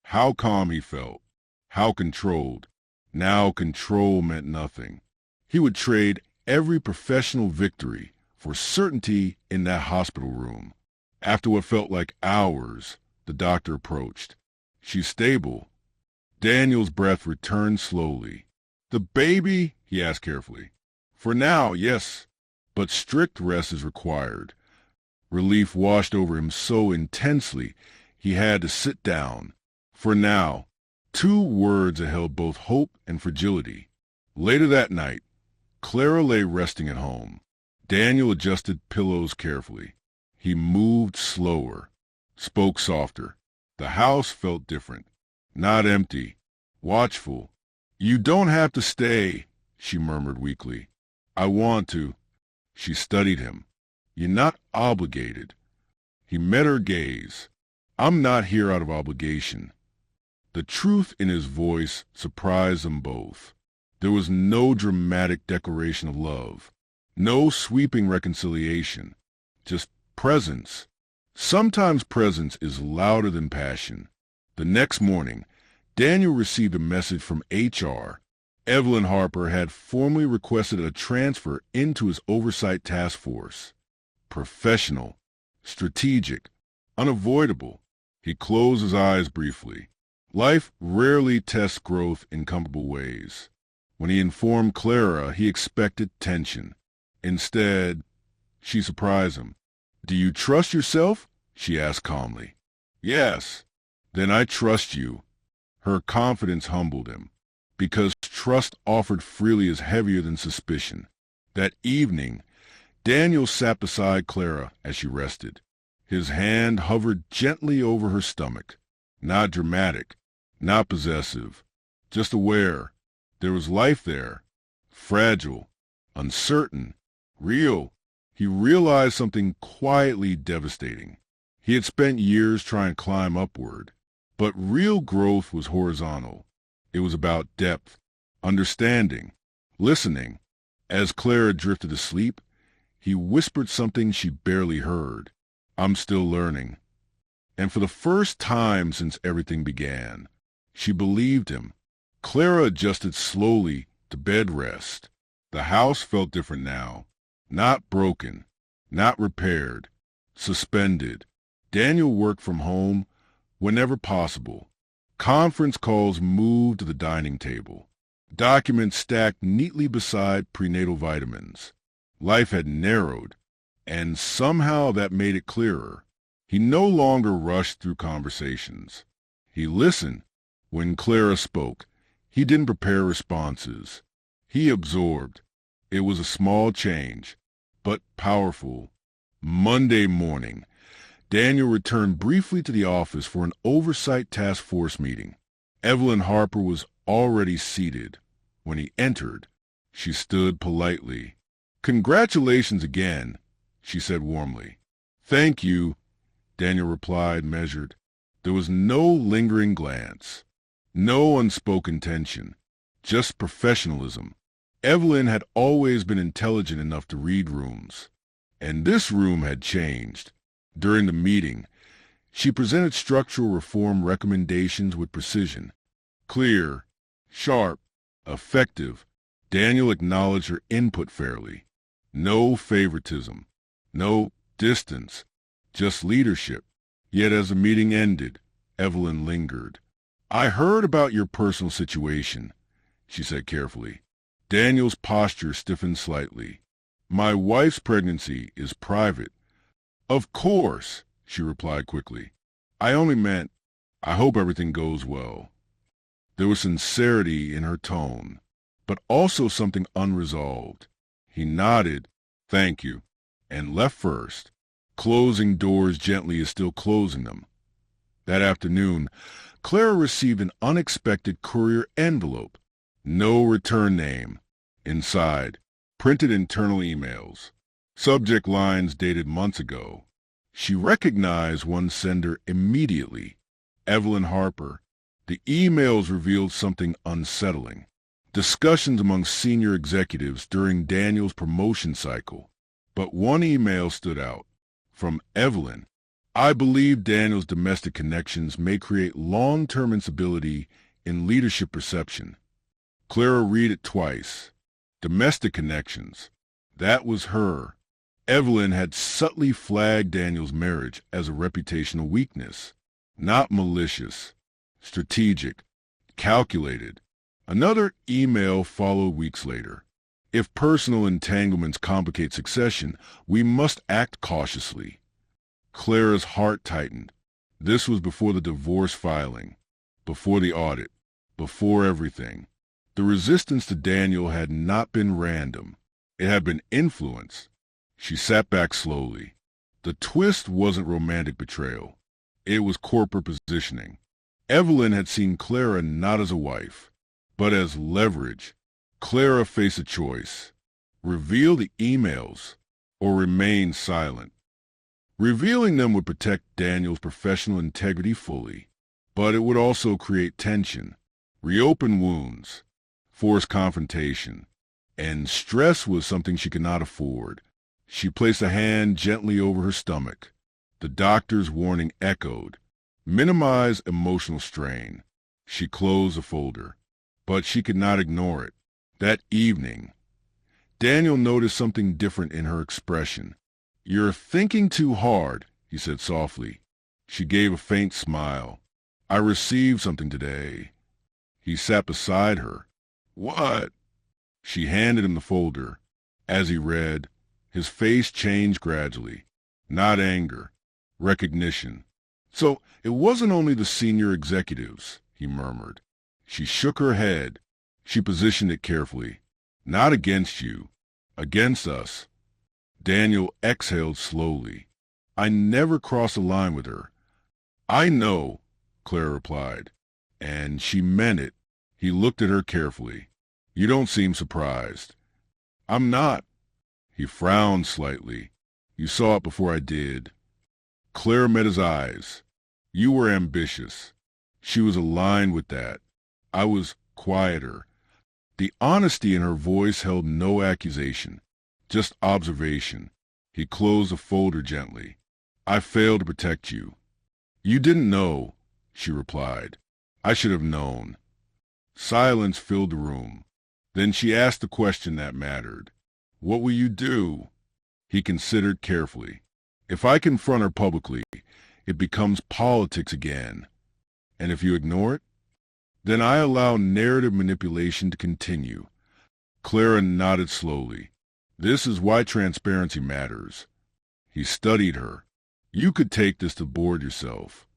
How calm he felt. How controlled. Now control meant nothing. He would trade every professional victory for certainty in that hospital room. After what felt like hours, the doctor approached. "She's stable." Daniel's breath returned slowly. "The baby?" he asked carefully. "For now, yes, but strict rest is required." Relief washed over him so intensely he had to sit down. "For now." 2 words that held both hope and fragility. Later that night, Clara lay resting at home. Daniel adjusted pillows carefully. He moved slower, spoke softer. The house felt different. Not empty, watchful. "You don't have to stay," she murmured weakly. "I want to." She studied him. "You're not obligated." He met her gaze. "I'm not here out of obligation." The truth in his voice surprised them both. There was no dramatic declaration of love, no sweeping reconciliation, just presence. Sometimes presence is louder than passion. The next morning, Daniel received a message from HR. Evelyn Harper had formally requested a transfer into his oversight task force. Professional, strategic, unavoidable. He closed his eyes briefly. Life rarely tests growth in comfortable ways. When he informed Clara, he expected tension. Instead, she surprised him. "Do you trust yourself?" she asked calmly. "Yes." "Then I trust you." Her confidence humbled him, because trust offered freely is heavier than suspicion. That evening, Daniel sat beside Clara as she rested. His hand hovered gently over her stomach. Not dramatic, not possessive, just aware. There was life there, fragile, uncertain, real. He realized something quietly devastating. He had spent years trying to climb upward, but real growth was horizontal. It was about depth, understanding, listening. As Clara drifted to sleep, he whispered something she barely heard. "I'm still learning." And for the first time since everything began, she believed him. Clara adjusted slowly to bed rest. The house felt different now. Not broken, not repaired, suspended. Daniel worked from home whenever possible. Conference calls moved to the dining table. Documents stacked neatly beside prenatal vitamins. Life had narrowed, and somehow that made it clearer. He no longer rushed through conversations. He listened. When Clara spoke, he didn't prepare responses. He absorbed. It was a small change, but powerful. Monday morning, Daniel returned briefly to the office for an oversight task force meeting. Evelyn Harper was already seated. When he entered, she stood politely. "Congratulations again," she said warmly. "Thank you," Daniel replied, measured. There was no lingering glance, no unspoken tension, just professionalism. Evelyn had always been intelligent enough to read rooms, and this room had changed. During the meeting, she presented structural reform recommendations with precision. Clear, sharp, effective. Daniel acknowledged her input fairly. No favoritism, no distance, just leadership. Yet as the meeting ended, Evelyn lingered. "I heard about your personal situation," she said carefully. Daniel's posture stiffened slightly. "My wife's pregnancy is private." "Of course," she replied quickly. "I only meant, I hope everything goes well." There was sincerity in her tone, but also something unresolved. He nodded, "Thank you," and left first, closing doors gently as still closing them. That afternoon, Clara received an unexpected courier envelope. No return name. Inside, printed internal emails. Subject lines dated months ago. She recognized one sender immediately. Evelyn Harper. The emails revealed something unsettling. Discussions among senior executives during Daniel's promotion cycle. But one email stood out. From Evelyn. "I believe Daniel's domestic connections may create long-term instability in leadership perception." Clara read it twice. Domestic connections. That was her. Evelyn had subtly flagged Daniel's marriage as a reputational weakness. Not malicious. Strategic. Calculated. Another email followed weeks later. "If personal entanglements complicate succession, we must act cautiously." Clara's heart tightened. This was before the divorce filing, before the audit, before everything. The resistance to Daniel had not been random. It had been influenced. She sat back slowly. The twist wasn't romantic betrayal. It was corporate positioning. Evelyn had seen Clara not as a wife, but as leverage. Clara faced a choice. Reveal the emails or remain silent. Revealing them would protect Daniel's professional integrity fully, but it would also create tension, reopen wounds, force confrontation, and stress was something she could not afford. She placed a hand gently over her stomach. The doctor's warning echoed. Minimize emotional strain. She closed the folder, but she could not ignore it. That evening, Daniel noticed something different in her expression. "You're thinking too hard," he said softly. She gave a faint smile. "I received something today." He sat beside her. "What?" She handed him the folder. As he read, his face changed gradually. Not anger, recognition. "So it wasn't only the senior executives," he murmured. She shook her head. She positioned it carefully. "Not against you. Against us." Daniel exhaled slowly. "I never crossed a line with her." "I know," Clara replied. And she meant it. He looked at her carefully. "You don't seem surprised." "I'm not." He frowned slightly. "You saw it before I did." Clara met his eyes. "You were ambitious." She was aligned with that. I was quieter. The honesty in her voice held no accusation, just observation. He closed the folder gently. "I failed to protect you." "You didn't know," she replied. "I should have known." Silence filled the room. Then she asked the question that mattered. What will you do? He considered carefully. If I confront her publicly, it becomes politics again. And if you ignore it, then I allow narrative manipulation to continue. Clara nodded slowly. This is why transparency matters. He studied her. You could take this to board yourself.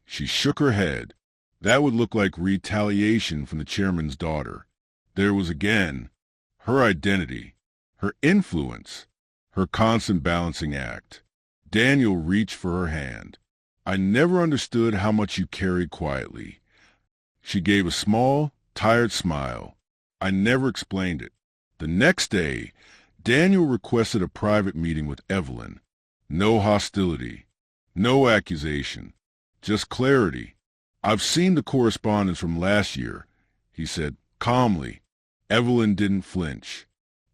She shook her head. That would look like retaliation from the chairman's daughter. There was again her identity, her influence, her constant balancing act. Daniel reached for her hand. I never understood how much you carried quietly. She gave a small, tired smile. I never explained it. The next day, Daniel requested a private meeting with Evelyn. No hostility, no accusation, just clarity. I've seen the correspondence from last year, he said calmly. Evelyn didn't flinch.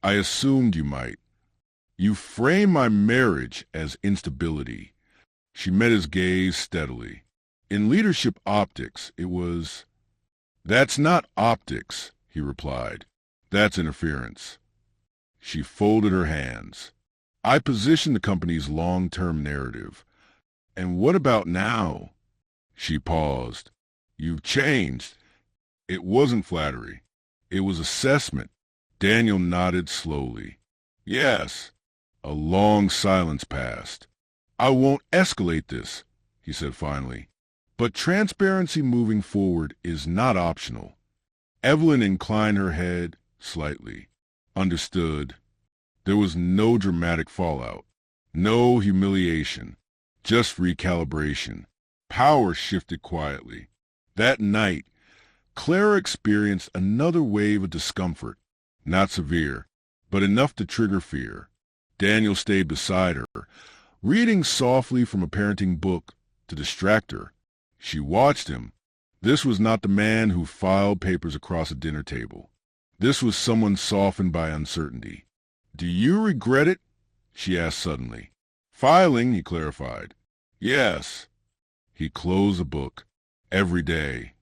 I assumed you might. You frame my marriage as instability. She met his gaze steadily. In leadership optics, it was... That's not optics, he replied. That's interference. She folded her hands. I position the company's long-term narrative. And what about now? She paused. You've changed. It wasn't flattery. It was assessment. Daniel nodded slowly. Yes. A long silence passed. I won't escalate this, he said finally. But transparency moving forward is not optional. Evelyn inclined her head slightly. Understood. There was no dramatic fallout, no humiliation, just recalibration. Power shifted quietly. That night, Clara experienced another wave of discomfort, not severe, but enough to trigger fear. Daniel stayed beside her, reading softly from a parenting book to distract her. She watched him. This was not the man who filed papers across a dinner table. This was someone softened by uncertainty. Do you regret it? She asked suddenly. Filing, he clarified. Yes. He closed the book. Every day.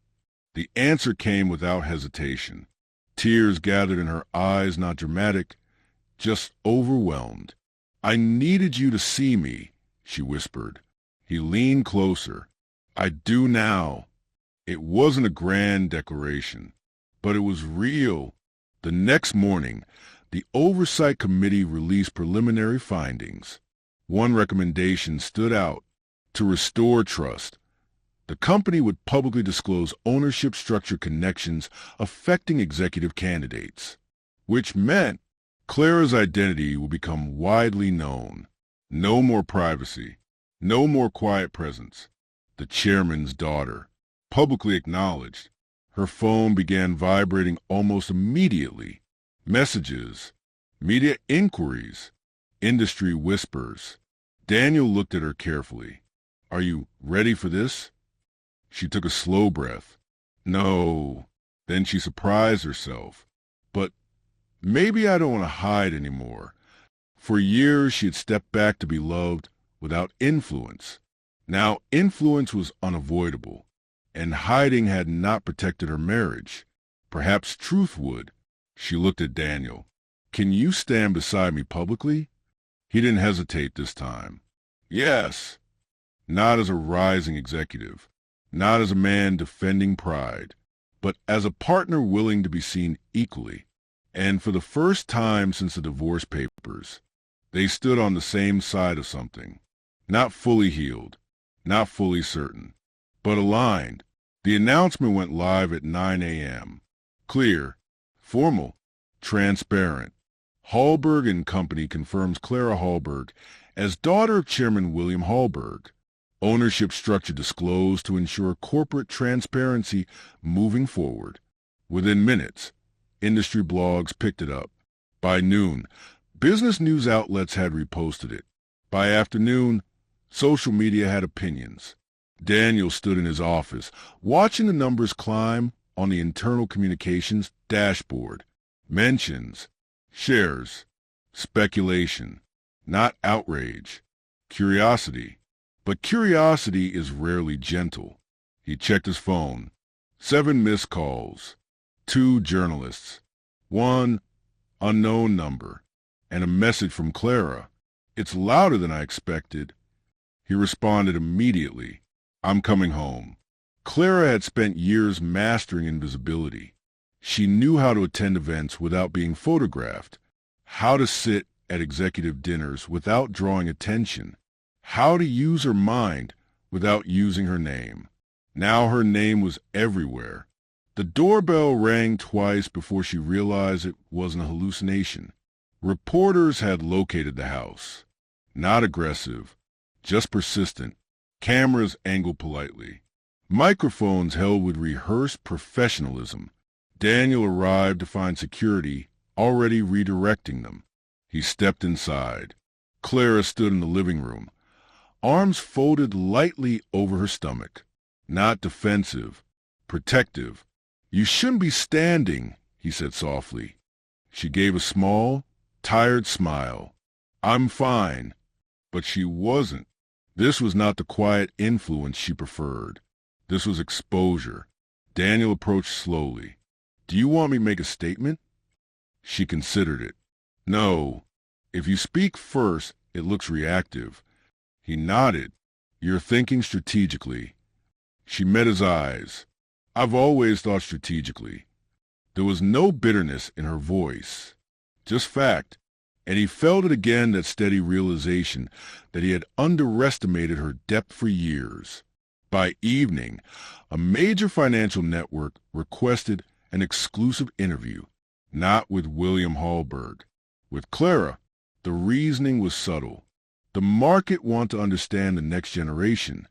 The answer came without hesitation. Tears gathered in her eyes, not dramatic, just overwhelmed. I needed you to see me, she whispered. He leaned closer. I do now. It wasn't a grand declaration, but it was real. The next morning, the Oversight Committee released preliminary findings. One recommendation stood out: to restore trust. The company would publicly disclose ownership structure connections affecting executive candidates, which meant Clara's identity will become widely known. No more privacy, no more quiet presence. The chairman's daughter, publicly acknowledged. Her phone began vibrating almost immediately. Messages, media inquiries, industry whispers. Daniel looked at her carefully. Are you ready for this? She took a slow breath. No. Then she surprised herself. But maybe I don't want to hide anymore. For years she had stepped back to be loved without influence. Now influence was unavoidable, and hiding had not protected her marriage. Perhaps truth would. She looked at Daniel. Can you stand beside me publicly? He didn't hesitate this time. Yes. Not as a rising executive, not as a man defending pride, but as a partner willing to be seen equally. And for the first time since the divorce papers, they stood on the same side of something. Not fully healed, not fully certain, but aligned. The announcement went live at 9 a.m. Clear, formal, transparent. Hallberg and Company confirms Clara Hallberg as daughter of Chairman William Hallberg. Ownership structure disclosed to ensure corporate transparency moving forward. Within minutes, industry blogs picked it up. By noon, business news outlets had reposted it. By afternoon, social media had opinions. Daniel stood in his office, watching the numbers climb on the internal communications dashboard. Mentions, shares, speculation, not outrage, curiosity. But curiosity is rarely gentle. He checked his phone. 7 missed calls. 2 journalists, 1 unknown number, and a message from Clara. It's louder than I expected. He responded immediately. I'm coming home. Clara had spent years mastering invisibility. She knew how to attend events without being photographed, how to sit at executive dinners without drawing attention, how to use her mind without using her name. Now her name was everywhere. The doorbell rang twice before she realized it wasn't a hallucination. Reporters had located the house. Not aggressive, just persistent. Cameras angled politely. Microphones held with rehearsed professionalism. Daniel arrived to find security already redirecting them. He stepped inside. Clara stood in the living room, arms folded lightly over her stomach. Not defensive, protective. You shouldn't be standing, he said softly. She gave a small, tired smile. I'm fine. But she wasn't. This was not the quiet influence she preferred. This was exposure. Daniel approached slowly. Do you want me to make a statement? She considered it. No. If you speak first, it looks reactive. He nodded. You're thinking strategically. She met his eyes. I've always thought strategically. There was no bitterness in her voice, just fact. And he felt it again, that steady realization that he had underestimated her depth for years. By evening, a major financial network requested an exclusive interview, not with William Hallberg. With Clara, the reasoning was subtle. The market wanted to understand the next generation.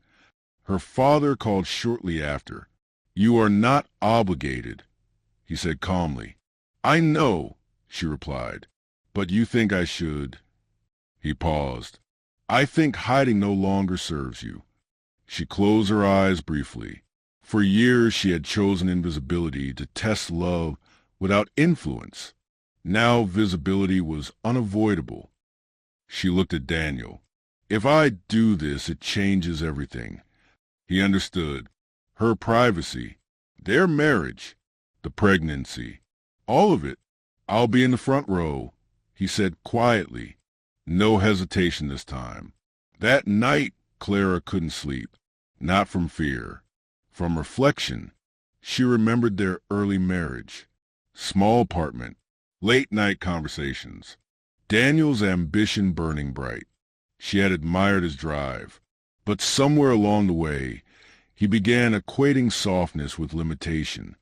Her father called shortly after. You are not obligated, he said calmly. I know, she replied, but you think I should. He paused. I think hiding no longer serves you. She closed her eyes briefly. For years she had chosen invisibility to test love without influence. Now visibility was unavoidable. She looked at Daniel. If I do this, it changes everything. He understood. Her privacy, their marriage, the pregnancy, all of it. I'll be in the front row, he said quietly. No hesitation this time. That night, Clara couldn't sleep. Not from fear. From reflection. She remembered their early marriage. Small apartment. Late-night conversations. Daniel's ambition burning bright. She had admired his drive. But somewhere along the way, he began equating softness with limitation.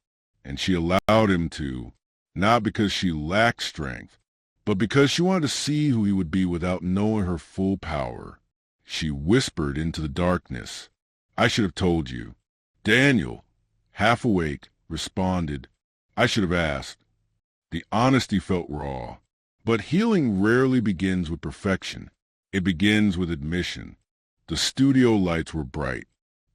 And she allowed him to, not because she lacked strength, but because she wanted to see who he would be without knowing her full power. She whispered into the darkness. I should have told you. Daniel, half awake, responded, I should have asked. The honesty felt raw. But healing rarely begins with perfection. It begins with admission. The studio lights were bright,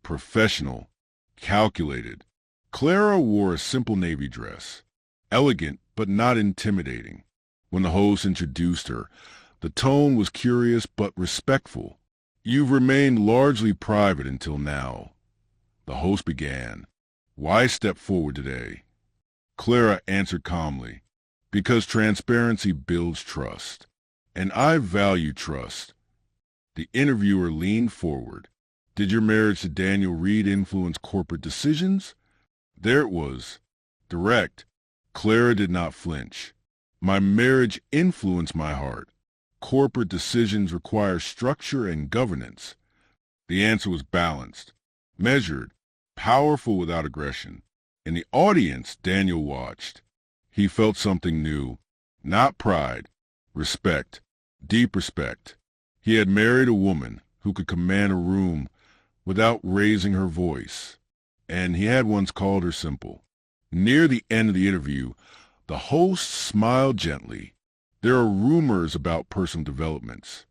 professional, calculated. Clara wore a simple navy dress, elegant but not intimidating. When the host introduced her, the tone was curious but respectful. You've remained largely private until now. The host began. Why step forward today? Clara answered calmly. Because transparency builds trust. And I value trust. The interviewer leaned forward. Did your marriage to Daniel Reed influence corporate decisions? There it was. Direct. Clara did not flinch. My marriage influenced my heart. Corporate decisions require structure and governance. The answer was balanced, measured, powerful without aggression. In the audience, Daniel watched. He felt something new, not pride, respect, deep respect. He had married a woman who could command a room without raising her voice, and he had once called her simple. Near the end of the interview, the host smiled gently. There are rumors about personal developments.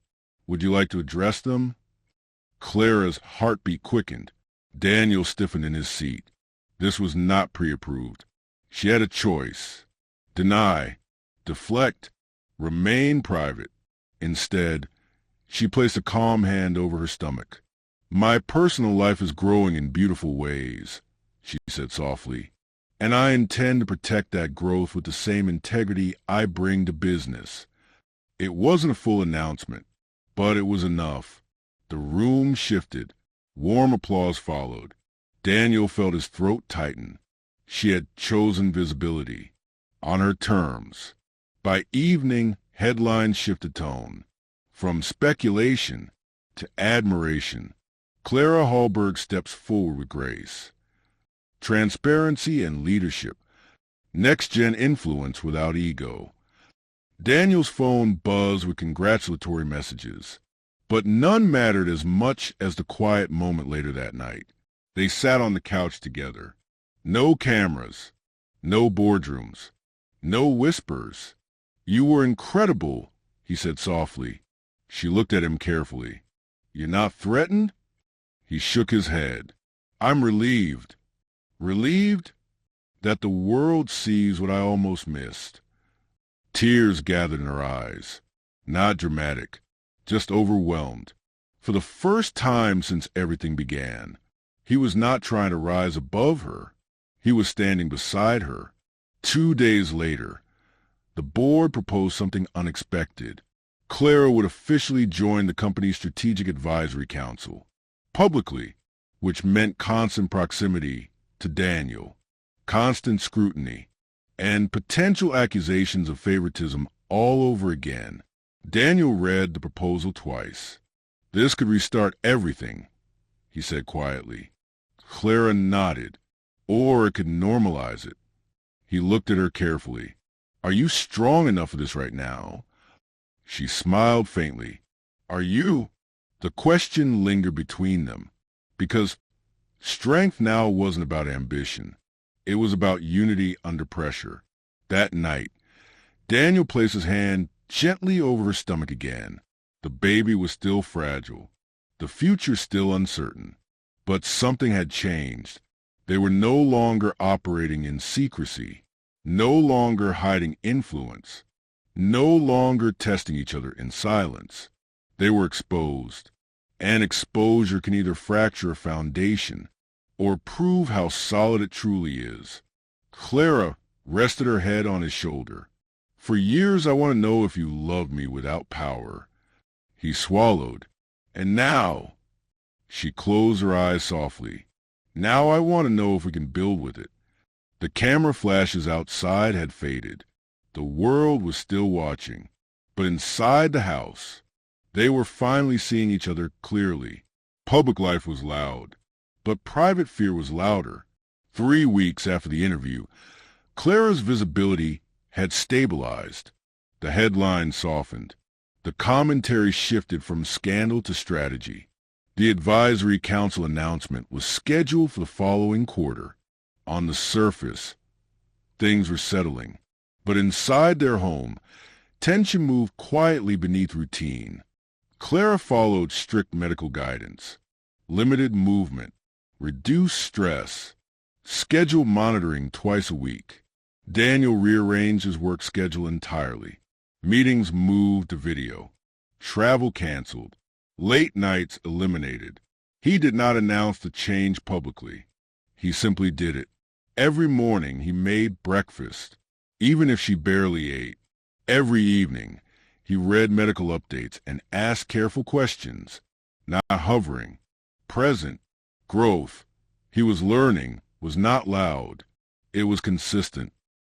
Would you like to address them? Clara's heartbeat quickened. Daniel stiffened in his seat. This was not pre-approved. She had a choice. Deny, deflect, remain private. Instead, she placed a calm hand over her stomach. My personal life is growing in beautiful ways, she said softly. and I intend to protect that growth with the same integrity I bring to business. It wasn't a full announcement, but it was enough. The room shifted. Warm applause followed. Daniel felt his throat tighten. She had chosen visibility. On her terms. By evening, headlines shifted tone. From speculation to admiration. Clara Hallberg steps forward with grace. Transparency and leadership. Next-gen influence without ego. Daniel's phone buzzed with congratulatory messages. But none mattered as much as the quiet moment later that night. They sat on the couch together. No cameras. No boardrooms. No whispers. "You were incredible," he said softly. She looked at him carefully. "You're not threatened?" He shook his head. "I'm relieved." Relieved? That the world sees what I almost missed. Tears gathered in her eyes. Not dramatic, just overwhelmed. For the first time since everything began, he was not trying to rise above her. He was standing beside her. 2 days later, the board proposed something unexpected. Clara would officially join the company's Strategic Advisory Council, publicly, which meant constant proximity to Daniel, constant scrutiny, and potential accusations of favoritism all over again. Daniel read the proposal twice. "This could restart everything," he said quietly. Clara nodded. "Or it could normalize it." He looked at her carefully. "Are you strong enough for this right now?" She smiled faintly. "Are you?" The question lingered between them, because strength now wasn't about ambition. It was about unity under pressure. That night, Daniel placed his hand gently over her stomach again. The baby was still fragile, the future still uncertain. But something had changed. They were no longer operating in secrecy, no longer hiding influence, no longer testing each other in silence. They were exposed, and exposure can either fracture a foundation or prove how solid it truly is. Clara rested her head on his shoulder. "For years I want to know if you love me without power." He swallowed. "And now," she closed her eyes softly, "now I want to know if we can build with it." The camera flashes outside had faded. The world was still watching. But inside the house, they were finally seeing each other clearly. Public life was loud, but private fear was louder. 3 weeks after the interview, Clara's visibility had stabilized. The headlines softened. The commentary shifted from scandal to strategy. The advisory council announcement was scheduled for the following quarter. On the surface, things were settling. But inside their home, tension moved quietly beneath routine. Clara followed strict medical guidance. Limited movement, reduced stress, scheduled monitoring twice a week. Daniel rearranged his work schedule entirely. Meetings moved to video. Travel canceled. Late nights eliminated. He did not announce the change publicly. He simply did it. Every morning he made breakfast, even if she barely ate. Every evening he read medical updates and asked careful questions, not hovering. Present. Growth. He was learning, was not loud. It was consistent.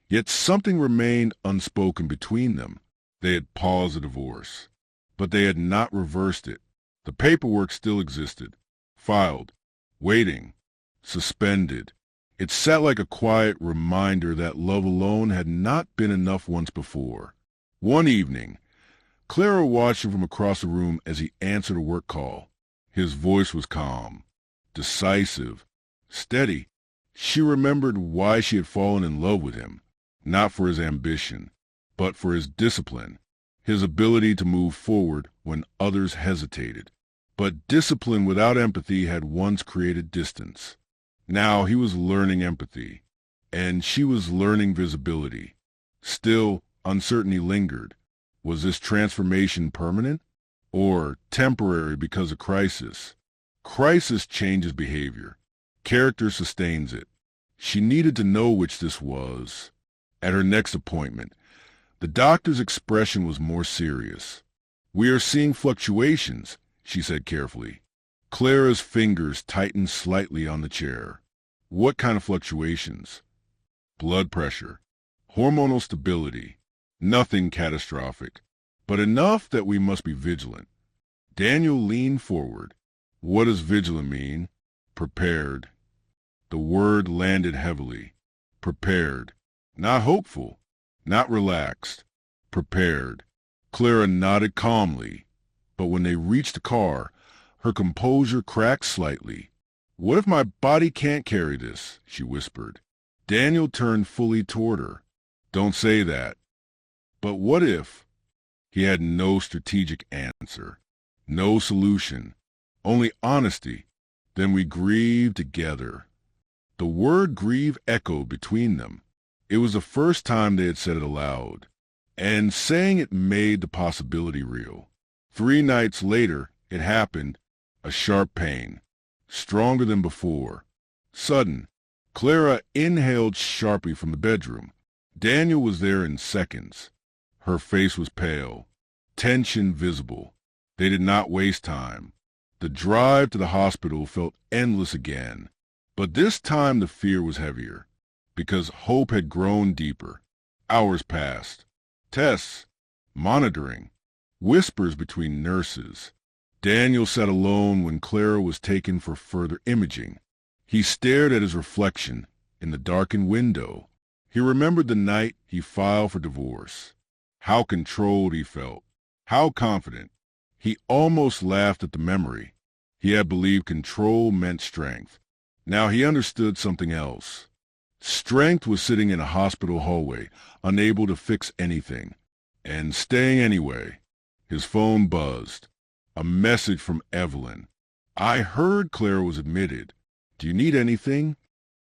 Yet something remained unspoken between them. They had paused the divorce, but they had not reversed it. The paperwork still existed, filed, waiting, suspended. It sat like a quiet reminder that love alone had not been enough once before. One evening, Clara watched him from across the room as he answered a work call. His voice was calm, decisive, steady. She remembered why she had fallen in love with him, not for his ambition, but for his discipline, his ability to move forward when others hesitated. But discipline without empathy had once created distance. Now he was learning empathy, and she was learning visibility. Still, uncertainty lingered. Was this transformation permanent or temporary because of crisis? Crisis changes behavior. Character sustains it. She needed to know which this was. At her next appointment, the doctor's expression was more serious. "We are seeing fluctuations," she said carefully. Clara's fingers tightened slightly on the chair. "What kind of fluctuations?" "Blood pressure, hormonal stability, nothing catastrophic, but enough that we must be vigilant." Daniel leaned forward. "What does vigilant mean?" "Prepared." The word landed heavily. Prepared. Not hopeful, not relaxed. Prepared. Clara nodded calmly, but when they reached the car, her composure cracked slightly. "What if my body can't carry this?" she whispered. Daniel turned fully toward her. "Don't say that." "But what if?" He had no strategic answer, no solution, only honesty. "Then we grieve together." The word grieve echoed between them. It was the first time they had said it aloud, and saying it made the possibility real. 3 nights later, it happened, a sharp pain, stronger than before. Sudden. Clara inhaled sharply from the bedroom. Daniel was there in seconds. Her face was pale, tension visible. They did not waste time. The drive to the hospital felt endless again, but this time the fear was heavier, because hope had grown deeper. Hours passed. Tests, monitoring, whispers between nurses. Daniel sat alone when Clara was taken for further imaging. He stared at his reflection in the darkened window. He remembered the night he filed for divorce. How controlled he felt. How confident. He almost laughed at the memory. He had believed control meant strength. Now he understood something else. Strength was sitting in a hospital hallway, unable to fix anything, and staying anyway. His phone buzzed. A message from Evelyn. "I heard Clara was admitted. Do you need anything?"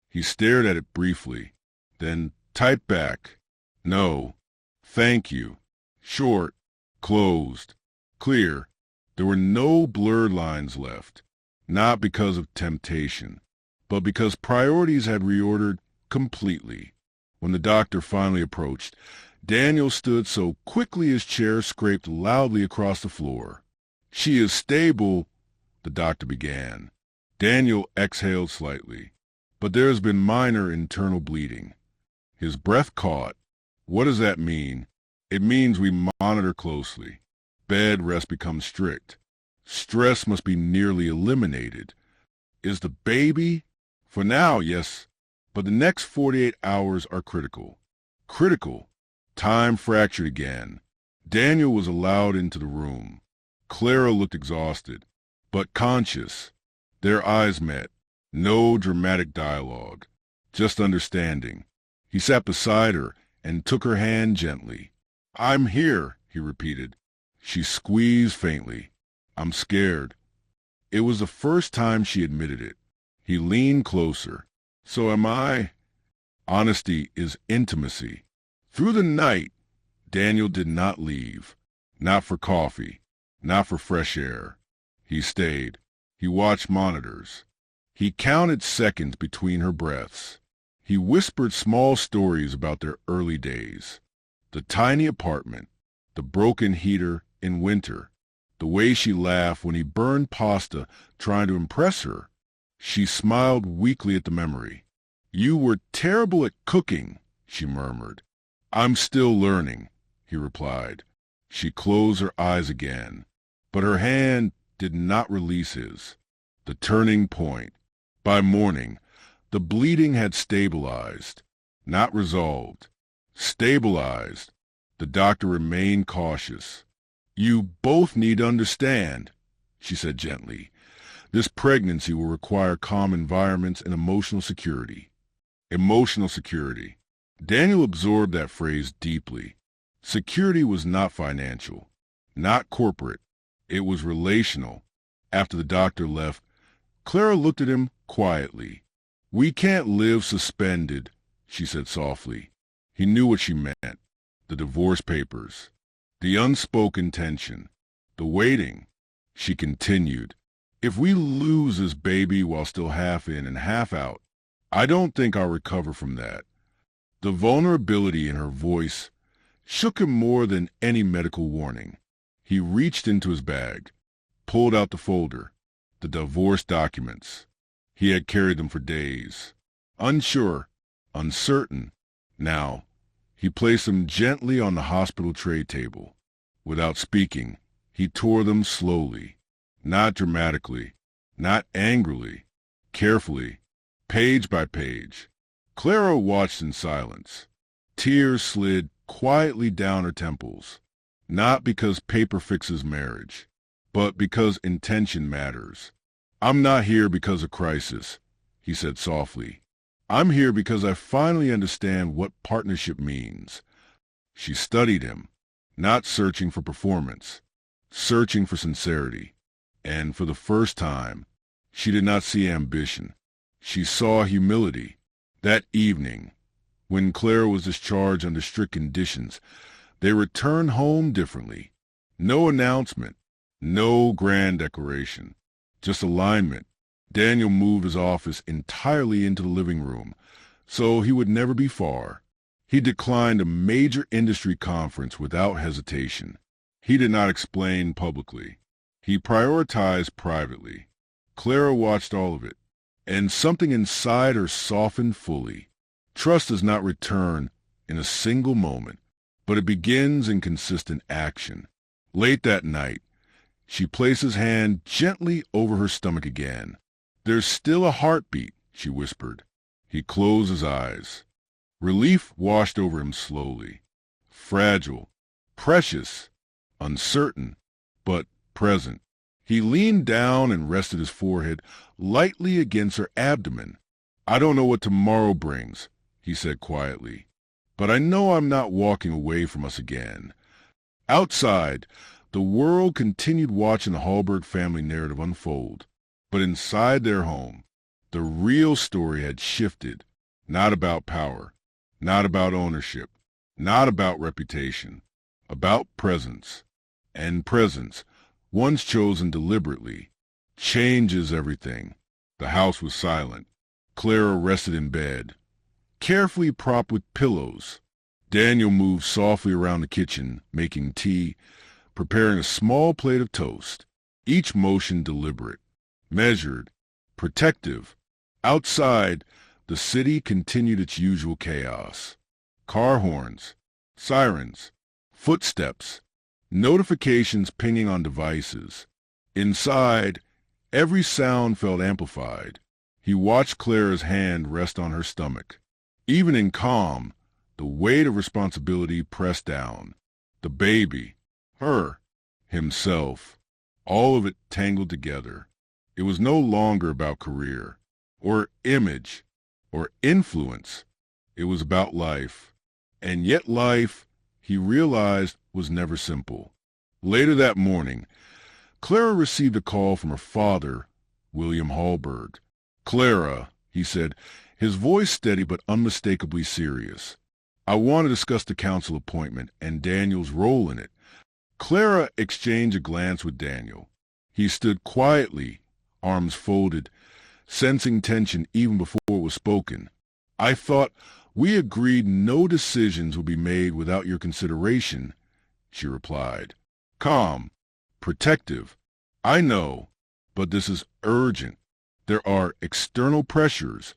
He stared at it briefly, then typed back. "No. Thank you." Short, closed, clear. There were no blurred lines left, not because of temptation, but because priorities had reordered completely. When the doctor finally approached, Daniel stood so quickly his chair scraped loudly across the floor. "She is stable," the doctor began. Daniel exhaled slightly. "But there has been minor internal bleeding." His breath caught. "What does that mean?" "It means we monitor closely. Bed rest becomes strict. Stress must be nearly eliminated." "Is the baby?" "For now, yes. But the next 48 hours are critical." Critical. Time fractured again. Daniel was allowed into the room. Clara looked exhausted, but conscious. Their eyes met. No dramatic dialogue, just understanding. He sat beside her and took her hand gently. "I'm here," he repeated. She squeezed faintly. "I'm scared." It was the first time she admitted it. He leaned closer. "So am I." Honesty is intimacy. Through the night, Daniel did not leave. Not for coffee. Not for fresh air. He stayed. He watched monitors. He counted seconds between her breaths. He whispered small stories about their early days. The tiny apartment, the broken heater in winter, the way she laughed when he burned pasta trying to impress her. She smiled weakly at the memory. "You were terrible at cooking," she murmured. "I'm still learning," he replied. She closed her eyes again, but her hand did not release his. The turning point. By morning, the bleeding had stabilized, not resolved. Stabilized. The doctor remained cautious. "You both need to understand," she said gently. "This pregnancy will require calm environments and emotional security." Emotional security. Daniel absorbed that phrase deeply. Security was not financial, not corporate. It was relational. After the doctor left, Clara looked at him quietly. "We can't live suspended," she said softly. He knew what she meant. The divorce papers. The unspoken tension. The waiting. She continued. "If we lose this baby while still half in and half out, I don't think I'll recover from that. The vulnerability in her voice shook him more than any medical warning. He reached into his bag, pulled out the folder, the divorce documents. He had carried them for days. Unsure, uncertain. Now, he placed them gently on the hospital tray table. Without speaking, he tore them slowly, not dramatically, not angrily, carefully, page by page. Clara watched in silence. Tears slid quietly down her temples, not because paper fixes marriage, but because intention matters. "I'm not here because of crisis," he said softly. "I'm here because I finally understand what partnership means." She studied him, not searching for performance, searching for sincerity. And for the first time, she did not see ambition. She saw humility. That evening, when Clara was discharged under strict conditions, they returned home differently. No announcement, no grand declaration, just alignment. Daniel moved his office entirely into the living room, so he would never be far. He declined a major industry conference without hesitation. He did not explain publicly. He prioritized privately. Clara watched all of it, and something inside her softened fully. Trust does not return in a single moment, but it begins in consistent action. Late that night, she placed his hand gently over her stomach again. "There's still a heartbeat," she whispered. He closed his eyes. Relief washed over him slowly. Fragile, precious, uncertain, but present. He leaned down and rested his forehead lightly against her abdomen. "I don't know what tomorrow brings," he said quietly, "but I know I'm not walking away from us again." Outside, the world continued watching the Hallberg family narrative unfold. But inside their home, the real story had shifted. Not about power, not about ownership, not about reputation, about presence. And presence, once chosen deliberately, changes everything. The house was silent. Clara rested in bed, carefully propped with pillows. Daniel moved softly around the kitchen, making tea, preparing a small plate of toast, each motion deliberate, measured, protective. Outside, the city continued its usual chaos. Car horns, sirens, footsteps, notifications pinging on devices. Inside, every sound felt amplified. He watched Clara's hand rest on her stomach. Even in calm, the weight of responsibility pressed down. The baby, her, himself, all of it tangled together. It was no longer about career, or image, or influence. It was about life. And yet life, he realized, was never simple. Later that morning, Clara received a call from her father, William Hallberg. "Clara," he said, his voice steady but unmistakably serious, "I want to discuss the council appointment and Daniel's role in it." Clara exchanged a glance with Daniel. He stood quietly, arms folded, sensing tension even before it was spoken. "I thought we agreed no decisions would be made without your consideration," she replied. Calm, protective. "I know, but this is urgent. There are external pressures,"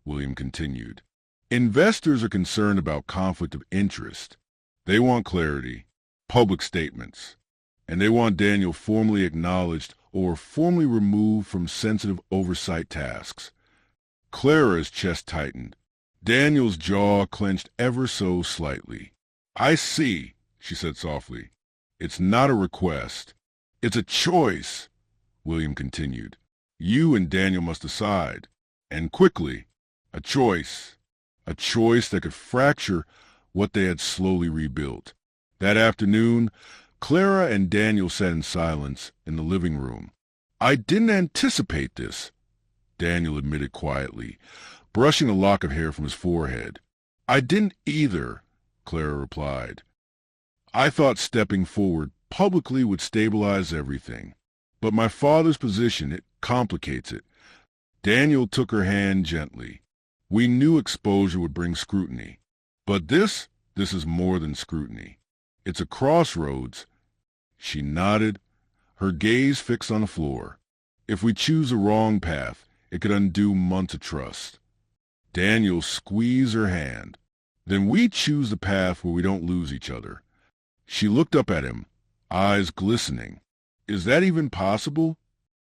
William continued. "Investors are concerned about conflict of interest. They want clarity, public statements, and they want Daniel formally acknowledged or formally removed from sensitive oversight tasks." Clara's chest tightened. Daniel's jaw clenched ever so slightly. "I see," she said softly. "It's not a request. It's a choice," William continued. "You and Daniel must decide, and quickly. A choice that could fracture what they had slowly rebuilt." That afternoon, Clara and Daniel sat in silence in the living room. "I didn't anticipate this," Daniel admitted quietly, brushing a lock of hair from his forehead. "I didn't either," Clara replied. "I thought stepping forward publicly would stabilize everything. But my father's position, it complicates it." Daniel took her hand gently. We knew exposure would bring scrutiny. But this is more than scrutiny. It's a crossroads. She nodded, her gaze fixed on the floor. If we choose the wrong path, it could undo months of trust. Daniel squeezed her hand. Then we choose the path where we don't lose each other. She looked up at him, eyes glistening. Is that even possible?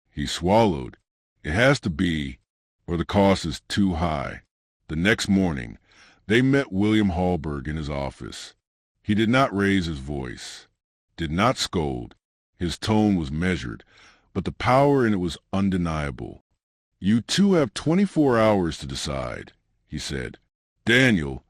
He swallowed. It has to be, or the cost is too high. The next morning, they met William Hallberg in his office. He did not raise his voice, did not scold. His tone was measured, but the power in it was undeniable. You two have 24 hours to decide, he said. Daniel,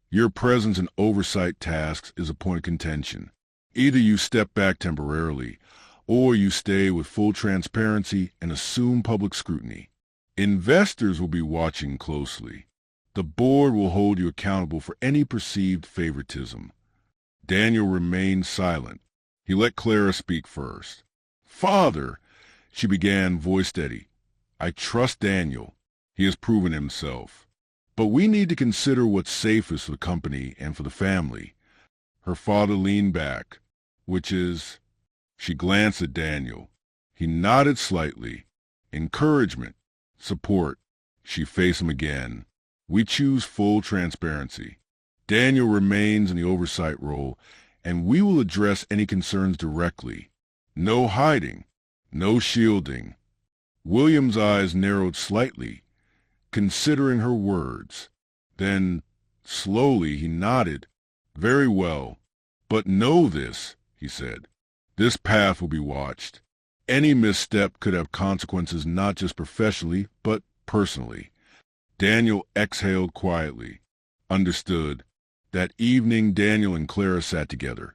your presence in oversight tasks is a point of contention. Either you step back temporarily, or you stay with full transparency and assume public scrutiny. Investors will be watching closely. The board will hold you accountable for any perceived favoritism. Daniel remained silent. He let Clara speak first. Father, she began, voice steady. I trust Daniel. He has proven himself. But we need to consider what's safest for the company and for the family. Her father leaned back. Which is? She glanced at Daniel. He nodded slightly. Encouragement. Support. She faced him again. We choose full transparency. Daniel remains in the oversight role, and we will address any concerns directly. No hiding. No shielding. William's eyes narrowed slightly, considering her words. Then, slowly, he nodded. Very well. But know this, he said. This path will be watched. Any misstep could have consequences not just professionally, but personally. Daniel exhaled quietly. Understood. That evening, Daniel and Clara sat together,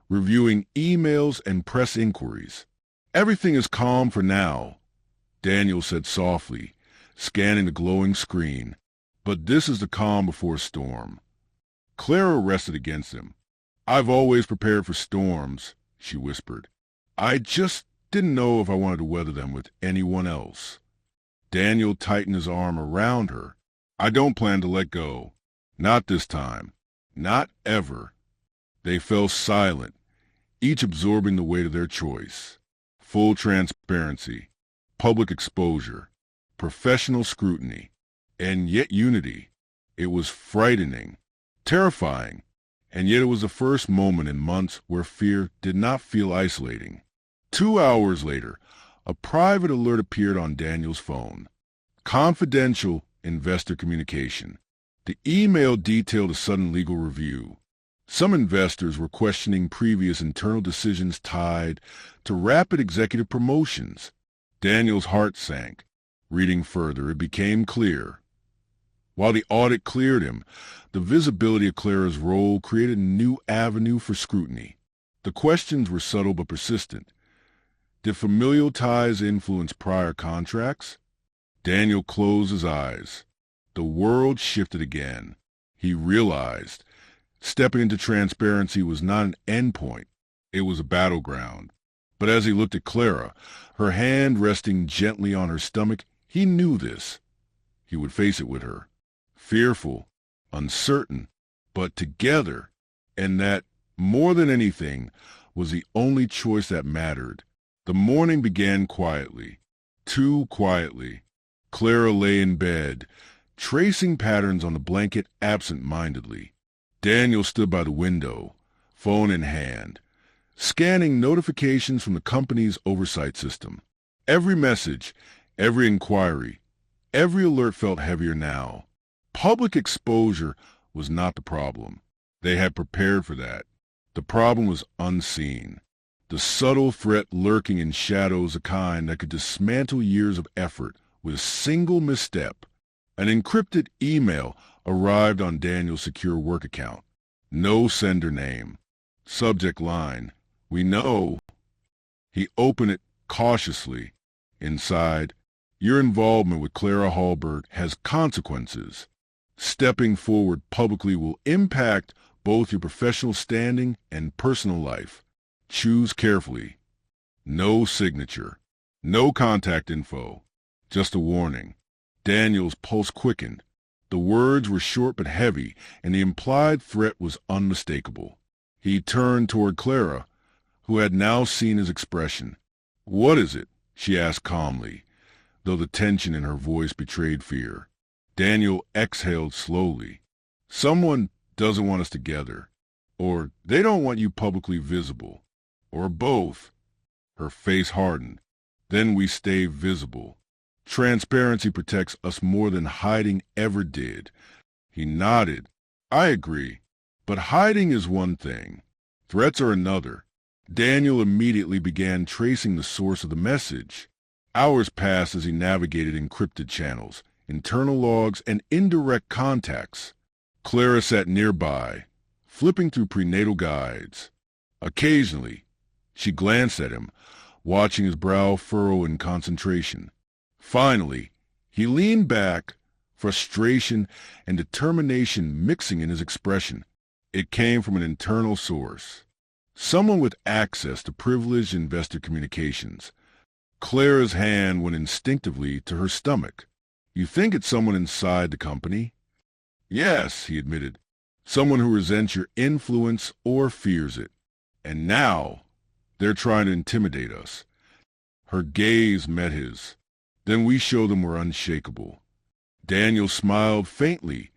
reviewing emails and press inquiries. Everything is calm for now, Daniel said softly, scanning the glowing screen. But this is the calm before a storm. Clara rested against him. I've always prepared for storms, she whispered. I just didn't know if I wanted to weather them with anyone else. Daniel tightened his arm around her. I don't plan to let go. Not this time. Not ever. They fell silent, each absorbing the weight of their choice. Full transparency, public exposure, professional scrutiny, and yet unity. It was frightening, terrifying, and yet it was the first moment in months where fear did not feel isolating. 2 hours later, a private alert appeared on Daniel's phone. Confidential investor communication. The email detailed a sudden legal review. Some investors were questioning previous internal decisions tied to rapid executive promotions. Daniel's heart sank. Reading further, it became clear. While the audit cleared him, the visibility of Clara's role created a new avenue for scrutiny. The questions were subtle but persistent. Did familial ties influence prior contracts? Daniel closed his eyes. The world shifted again. He realized stepping into transparency was not an endpoint. It was a battleground. But as he looked at Clara, her hand resting gently on her stomach, he knew this. He would face it with her. Fearful, uncertain, but together. And that, more than anything, was the only choice that mattered. The morning began quietly. Too quietly. Clara lay in bed, tracing patterns on the blanket absent-mindedly. Daniel stood by the window, phone in hand, scanning notifications from the company's oversight system. Every message, every inquiry, every alert felt heavier now. Public exposure was not the problem. They had prepared for that. The problem was unseen. The subtle threat lurking in shadows, a kind that could dismantle years of effort with a single misstep. An encrypted email arrived on Daniel's secure work account. No sender name. Subject line, we know. He opened it cautiously. Inside, your involvement with Clara Hallberg has consequences. Stepping forward publicly will impact both your professional standing and personal life. Choose carefully. No signature. No contact info. Just a warning. Daniel's pulse quickened. The words were short but heavy, and the implied threat was unmistakable. He turned toward Clara, who had now seen his expression. "What is it?" she asked calmly, though the tension in her voice betrayed fear. Daniel exhaled slowly. "Someone doesn't want us together, or they don't want you publicly visible, or both." Her face hardened. "Then we stay visible. Transparency protects us more than hiding ever did." He nodded. "I agree. But hiding is one thing. Threats are another." Daniel immediately began tracing the source of the message. Hours passed as he navigated encrypted channels, internal logs, and indirect contacts. Clara sat nearby, flipping through prenatal guides. Occasionally, she glanced at him, watching his brow furrow in concentration. Finally, he leaned back, frustration and determination mixing in his expression. It came from an internal source. Someone with access to privileged investor communications. Clara's hand went instinctively to her stomach. "You think it's someone inside the company?" "Yes," he admitted. "Someone who resents your influence or fears it. And now, they're trying to intimidate us." Her gaze met his. "Then we show them we're unshakable." Daniel smiled faintly,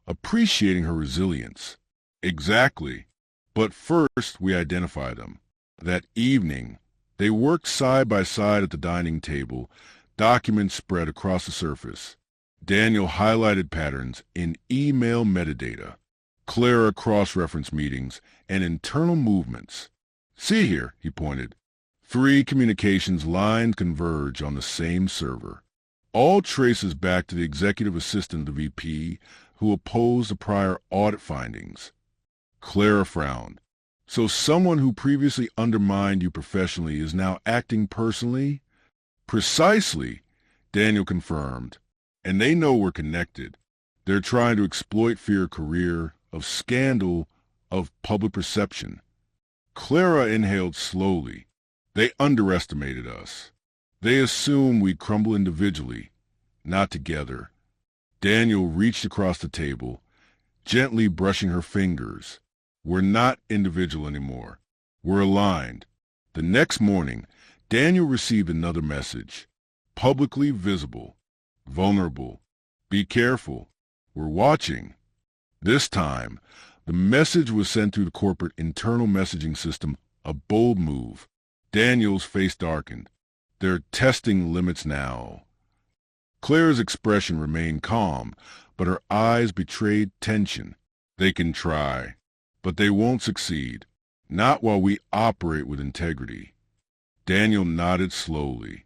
appreciating her resilience. "Exactly. But first we identify them." That evening, they worked side by side at the dining table, documents spread across the surface. Daniel highlighted patterns in email metadata. Clara cross-referenced meetings and internal movements. "See here," he pointed. 3 communications lines converge on the same server. All traces back to the executive assistant of the VP who opposed the prior audit findings. Clara frowned. "So someone who previously undermined you professionally is now acting personally?" "Precisely," Daniel confirmed. "And they know we're connected. They're trying to exploit fear of career, of scandal, of public perception." Clara inhaled slowly. "They underestimated us. They assumed we'd crumble individually, not together." Daniel reached across the table, gently brushing her fingers. "We're not individual anymore. We're aligned." The next morning, Daniel received another message. "Publicly visible. Vulnerable. Be careful. We're watching." This time, the message was sent through the corporate internal messaging system, a bold move. Daniel's face darkened. "They're testing limits now." Clara's expression remained calm, but her eyes betrayed tension. "They can try, but they won't succeed. Not while we operate with integrity." Daniel nodded slowly.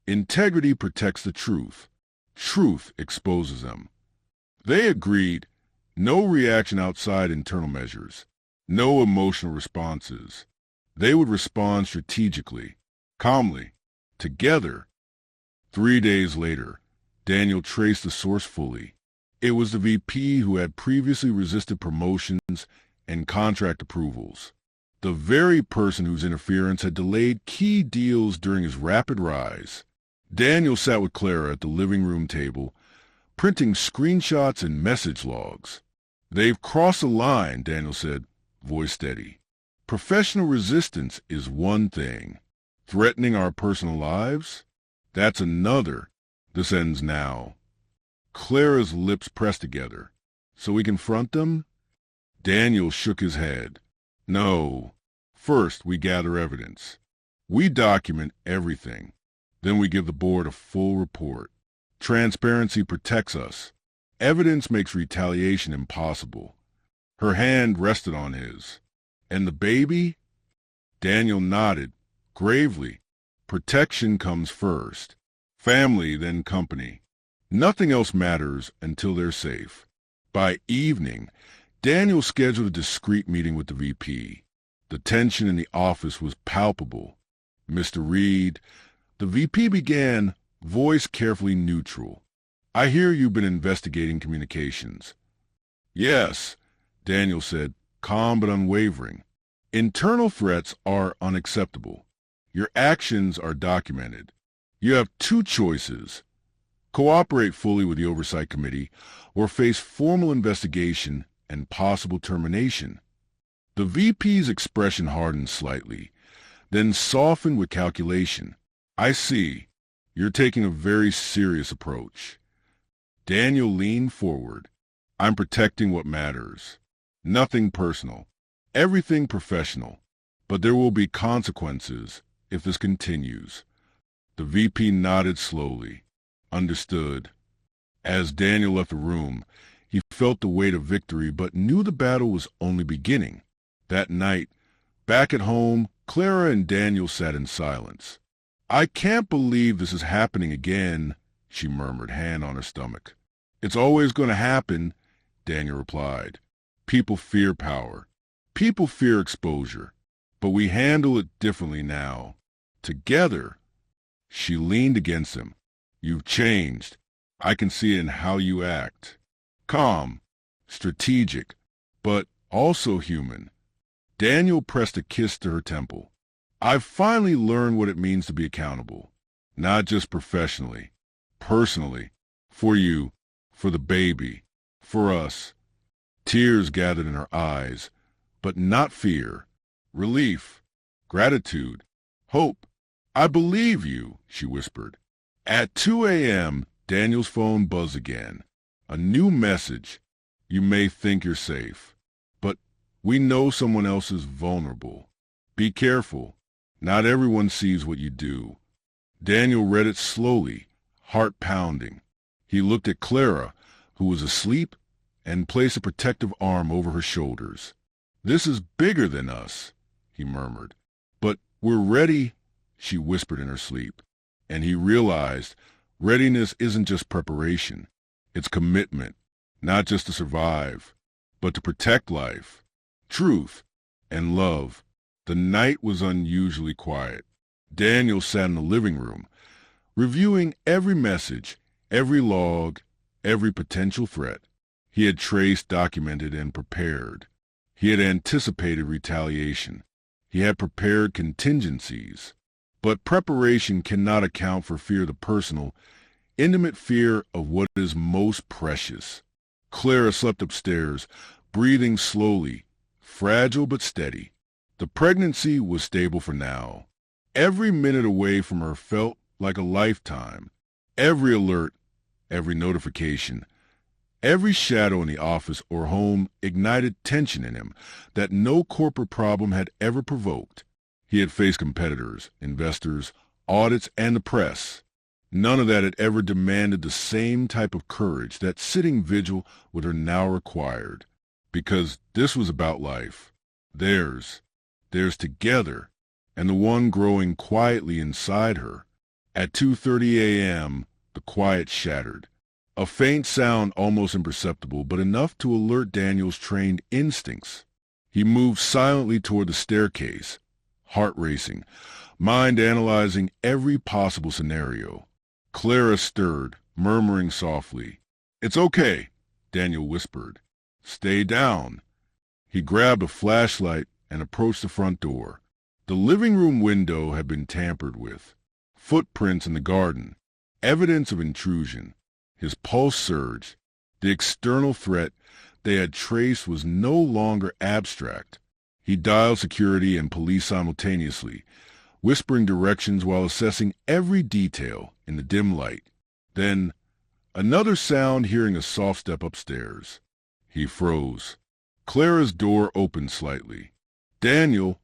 "Integrity protects the truth. Truth exposes them." They agreed. No reaction outside internal measures. No emotional responses. They would respond strategically, calmly, together. 3 days later, Daniel traced the source fully. It was the VP who had previously resisted promotions and contract approvals. The very person whose interference had delayed key deals during his rapid rise. Daniel sat with Clara at the living room table, printing screenshots and message logs. "They've crossed the line," Daniel said, voice steady. "Professional resistance is one thing. Threatening our personal lives? That's another. This ends now." Clara's lips pressed together. "So we confront them?" Daniel shook his head. "No. First, we gather evidence. We document everything. Then we give the board a full report. Transparency protects us. Evidence makes retaliation impossible." Her hand rested on his. "And the baby?" Daniel nodded, gravely. "Protection comes first. Family, then company. Nothing else matters until they're safe." By evening, Daniel scheduled a discreet meeting with the VP. The tension in the office was palpable. "Mr. Reed," the VP began, voice carefully neutral. "I hear you've been investigating communications." "Yes," Daniel said, calm but unwavering. "Internal threats are unacceptable. Your actions are documented. You have 2 choices. cooperate fully with the Oversight Committee, or face formal investigation and possible termination. The VP's expression hardened slightly, then softened with calculation. I see. You're taking a very serious approach. Daniel leaned forward. I'm protecting what matters. Nothing personal. Everything professional. But there will be consequences if this continues. The VP nodded slowly. Understood. As Daniel left the room, he felt the weight of victory but knew the battle was only beginning. That night, back at home, Clara and Daniel sat in silence. I can't believe this is happening again, she murmured, hand on her stomach. It's always going to happen, Daniel replied. People fear power. People fear exposure. But we handle it differently now. Together. She leaned against him. You've changed. I can see it in how you act. Calm, strategic, but also human. Daniel pressed a kiss to her temple. I've finally learned what it means to be accountable. Not just professionally, personally, for you, for the baby, for us. Tears gathered in her eyes, but not fear. Relief, gratitude, hope. I believe you, she whispered. At 2 a.m., Daniel's phone buzzed again. A new message. You may think you're safe, but we know someone else is vulnerable. Be careful. Not everyone sees what you do. Daniel read it slowly, heart pounding. He looked at Clara, who was asleep, and placed a protective arm over her shoulders. This is bigger than us, he murmured. But we're ready, she whispered in her sleep. And he realized readiness isn't just preparation. It's commitment, not just to survive, but to protect life, truth, and love. The night was unusually quiet. Daniel sat in the living room, reviewing every message, every log, every potential threat. He had traced, documented, and prepared. He had anticipated retaliation. He had prepared contingencies. But preparation cannot account for fear of the personal, intimate fear of what is most precious. Clara slept upstairs, breathing slowly, fragile but steady. The pregnancy was stable for now. Every minute away from her felt like a lifetime. Every alert, every notification, every shadow in the office or home ignited tension in him that no corporate problem had ever provoked. He had faced competitors, investors, audits, and the press. None of that had ever demanded the same type of courage that sitting vigil with her now required. Because this was about life. Theirs together, and the one growing quietly inside her. At 2:30 a.m., the quiet shattered. A faint sound almost imperceptible, but enough to alert Daniel's trained instincts. He moved silently toward the staircase, heart racing, mind analyzing every possible scenario. Clara stirred, murmuring softly. It's okay, Daniel whispered. Stay down. He grabbed a flashlight and approached the front door. The living room window had been tampered with. Footprints in the garden. Evidence of intrusion. His pulse surged. The external threat they had traced was no longer abstract. He dialed security and police simultaneously, whispering directions while assessing every detail in the dim light. Then, another sound, hearing a soft step upstairs. He froze. Clara's door opened slightly. Daniel,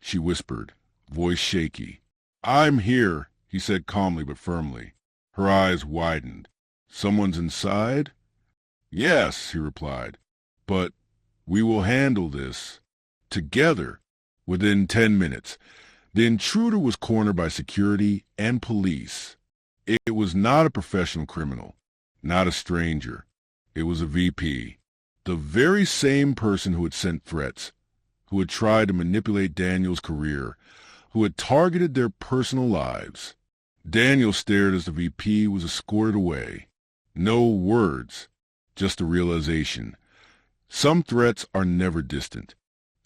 she whispered, voice shaky. I'm here, he said calmly but firmly. Her eyes widened. Someone's inside? Yes, he replied. But we will handle this together. Within 10 minutes, the intruder was cornered by security and police. It was not a professional criminal, not a stranger. It was a VP. The very same person who had sent threats, who had tried to manipulate Daniel's career, who had targeted their personal lives. Daniel stared as the VP was escorted away. No words, just a realization. Some threats are never distant.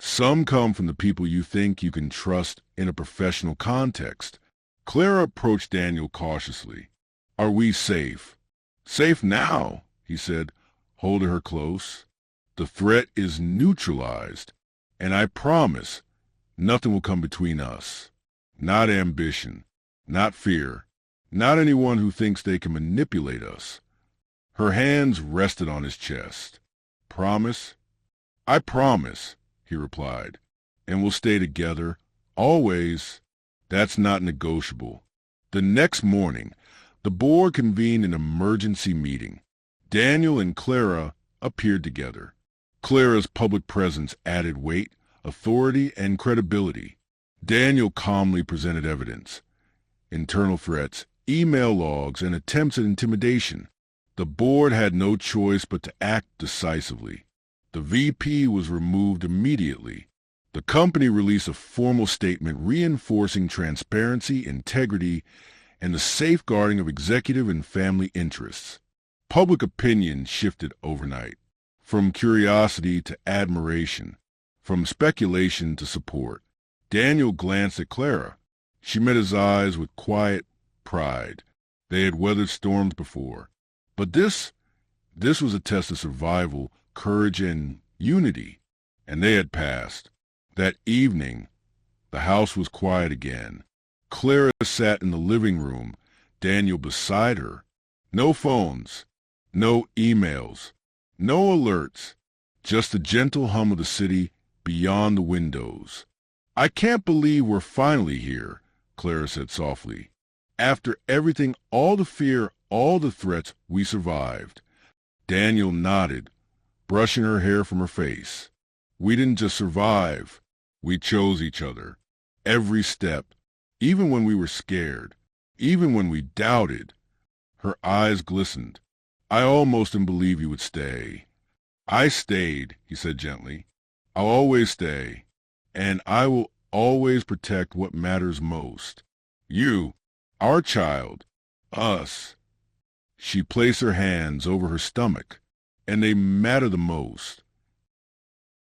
Some come from the people you think you can trust in a professional context. Clara approached Daniel cautiously. Are we safe? Safe now, he said, holding her close. The threat is neutralized, and I promise nothing will come between us. Not ambition, not fear, not anyone who thinks they can manipulate us. Her hands rested on his chest. Promise? I promise, he replied, and we'll stay together, always. That's not negotiable. The next morning, the board convened an emergency meeting. Daniel and Clara appeared together. Clara's public presence added weight, authority, and credibility. Daniel calmly presented evidence, internal threats, email logs, and attempts at intimidation. The board had no choice but to act decisively. The VP was removed immediately. The company released a formal statement reinforcing transparency, integrity, and the safeguarding of executive and family interests. Public opinion shifted overnight, from curiosity to admiration, from speculation to support. Daniel glanced at Clara. She met his eyes with quiet pride. They had weathered storms before. But this was a test of survival, courage, and unity. And they had passed. That evening, the house was quiet again. Clara sat in the living room, Daniel beside her. No phones, no emails, no alerts, just the gentle hum of the city beyond the windows. I can't believe we're finally here, Clara said softly. After everything, all the fear, all the threats, we survived. Daniel nodded, brushing her hair from her face. We didn't just survive. We chose each other. Every step, even when we were scared, even when we doubted. Her eyes glistened. I almost didn't believe you would stay. I stayed, he said gently. I'll always stay, and I will always protect what matters most. You, our child, us. She placed her hands over her stomach, and they matter the most.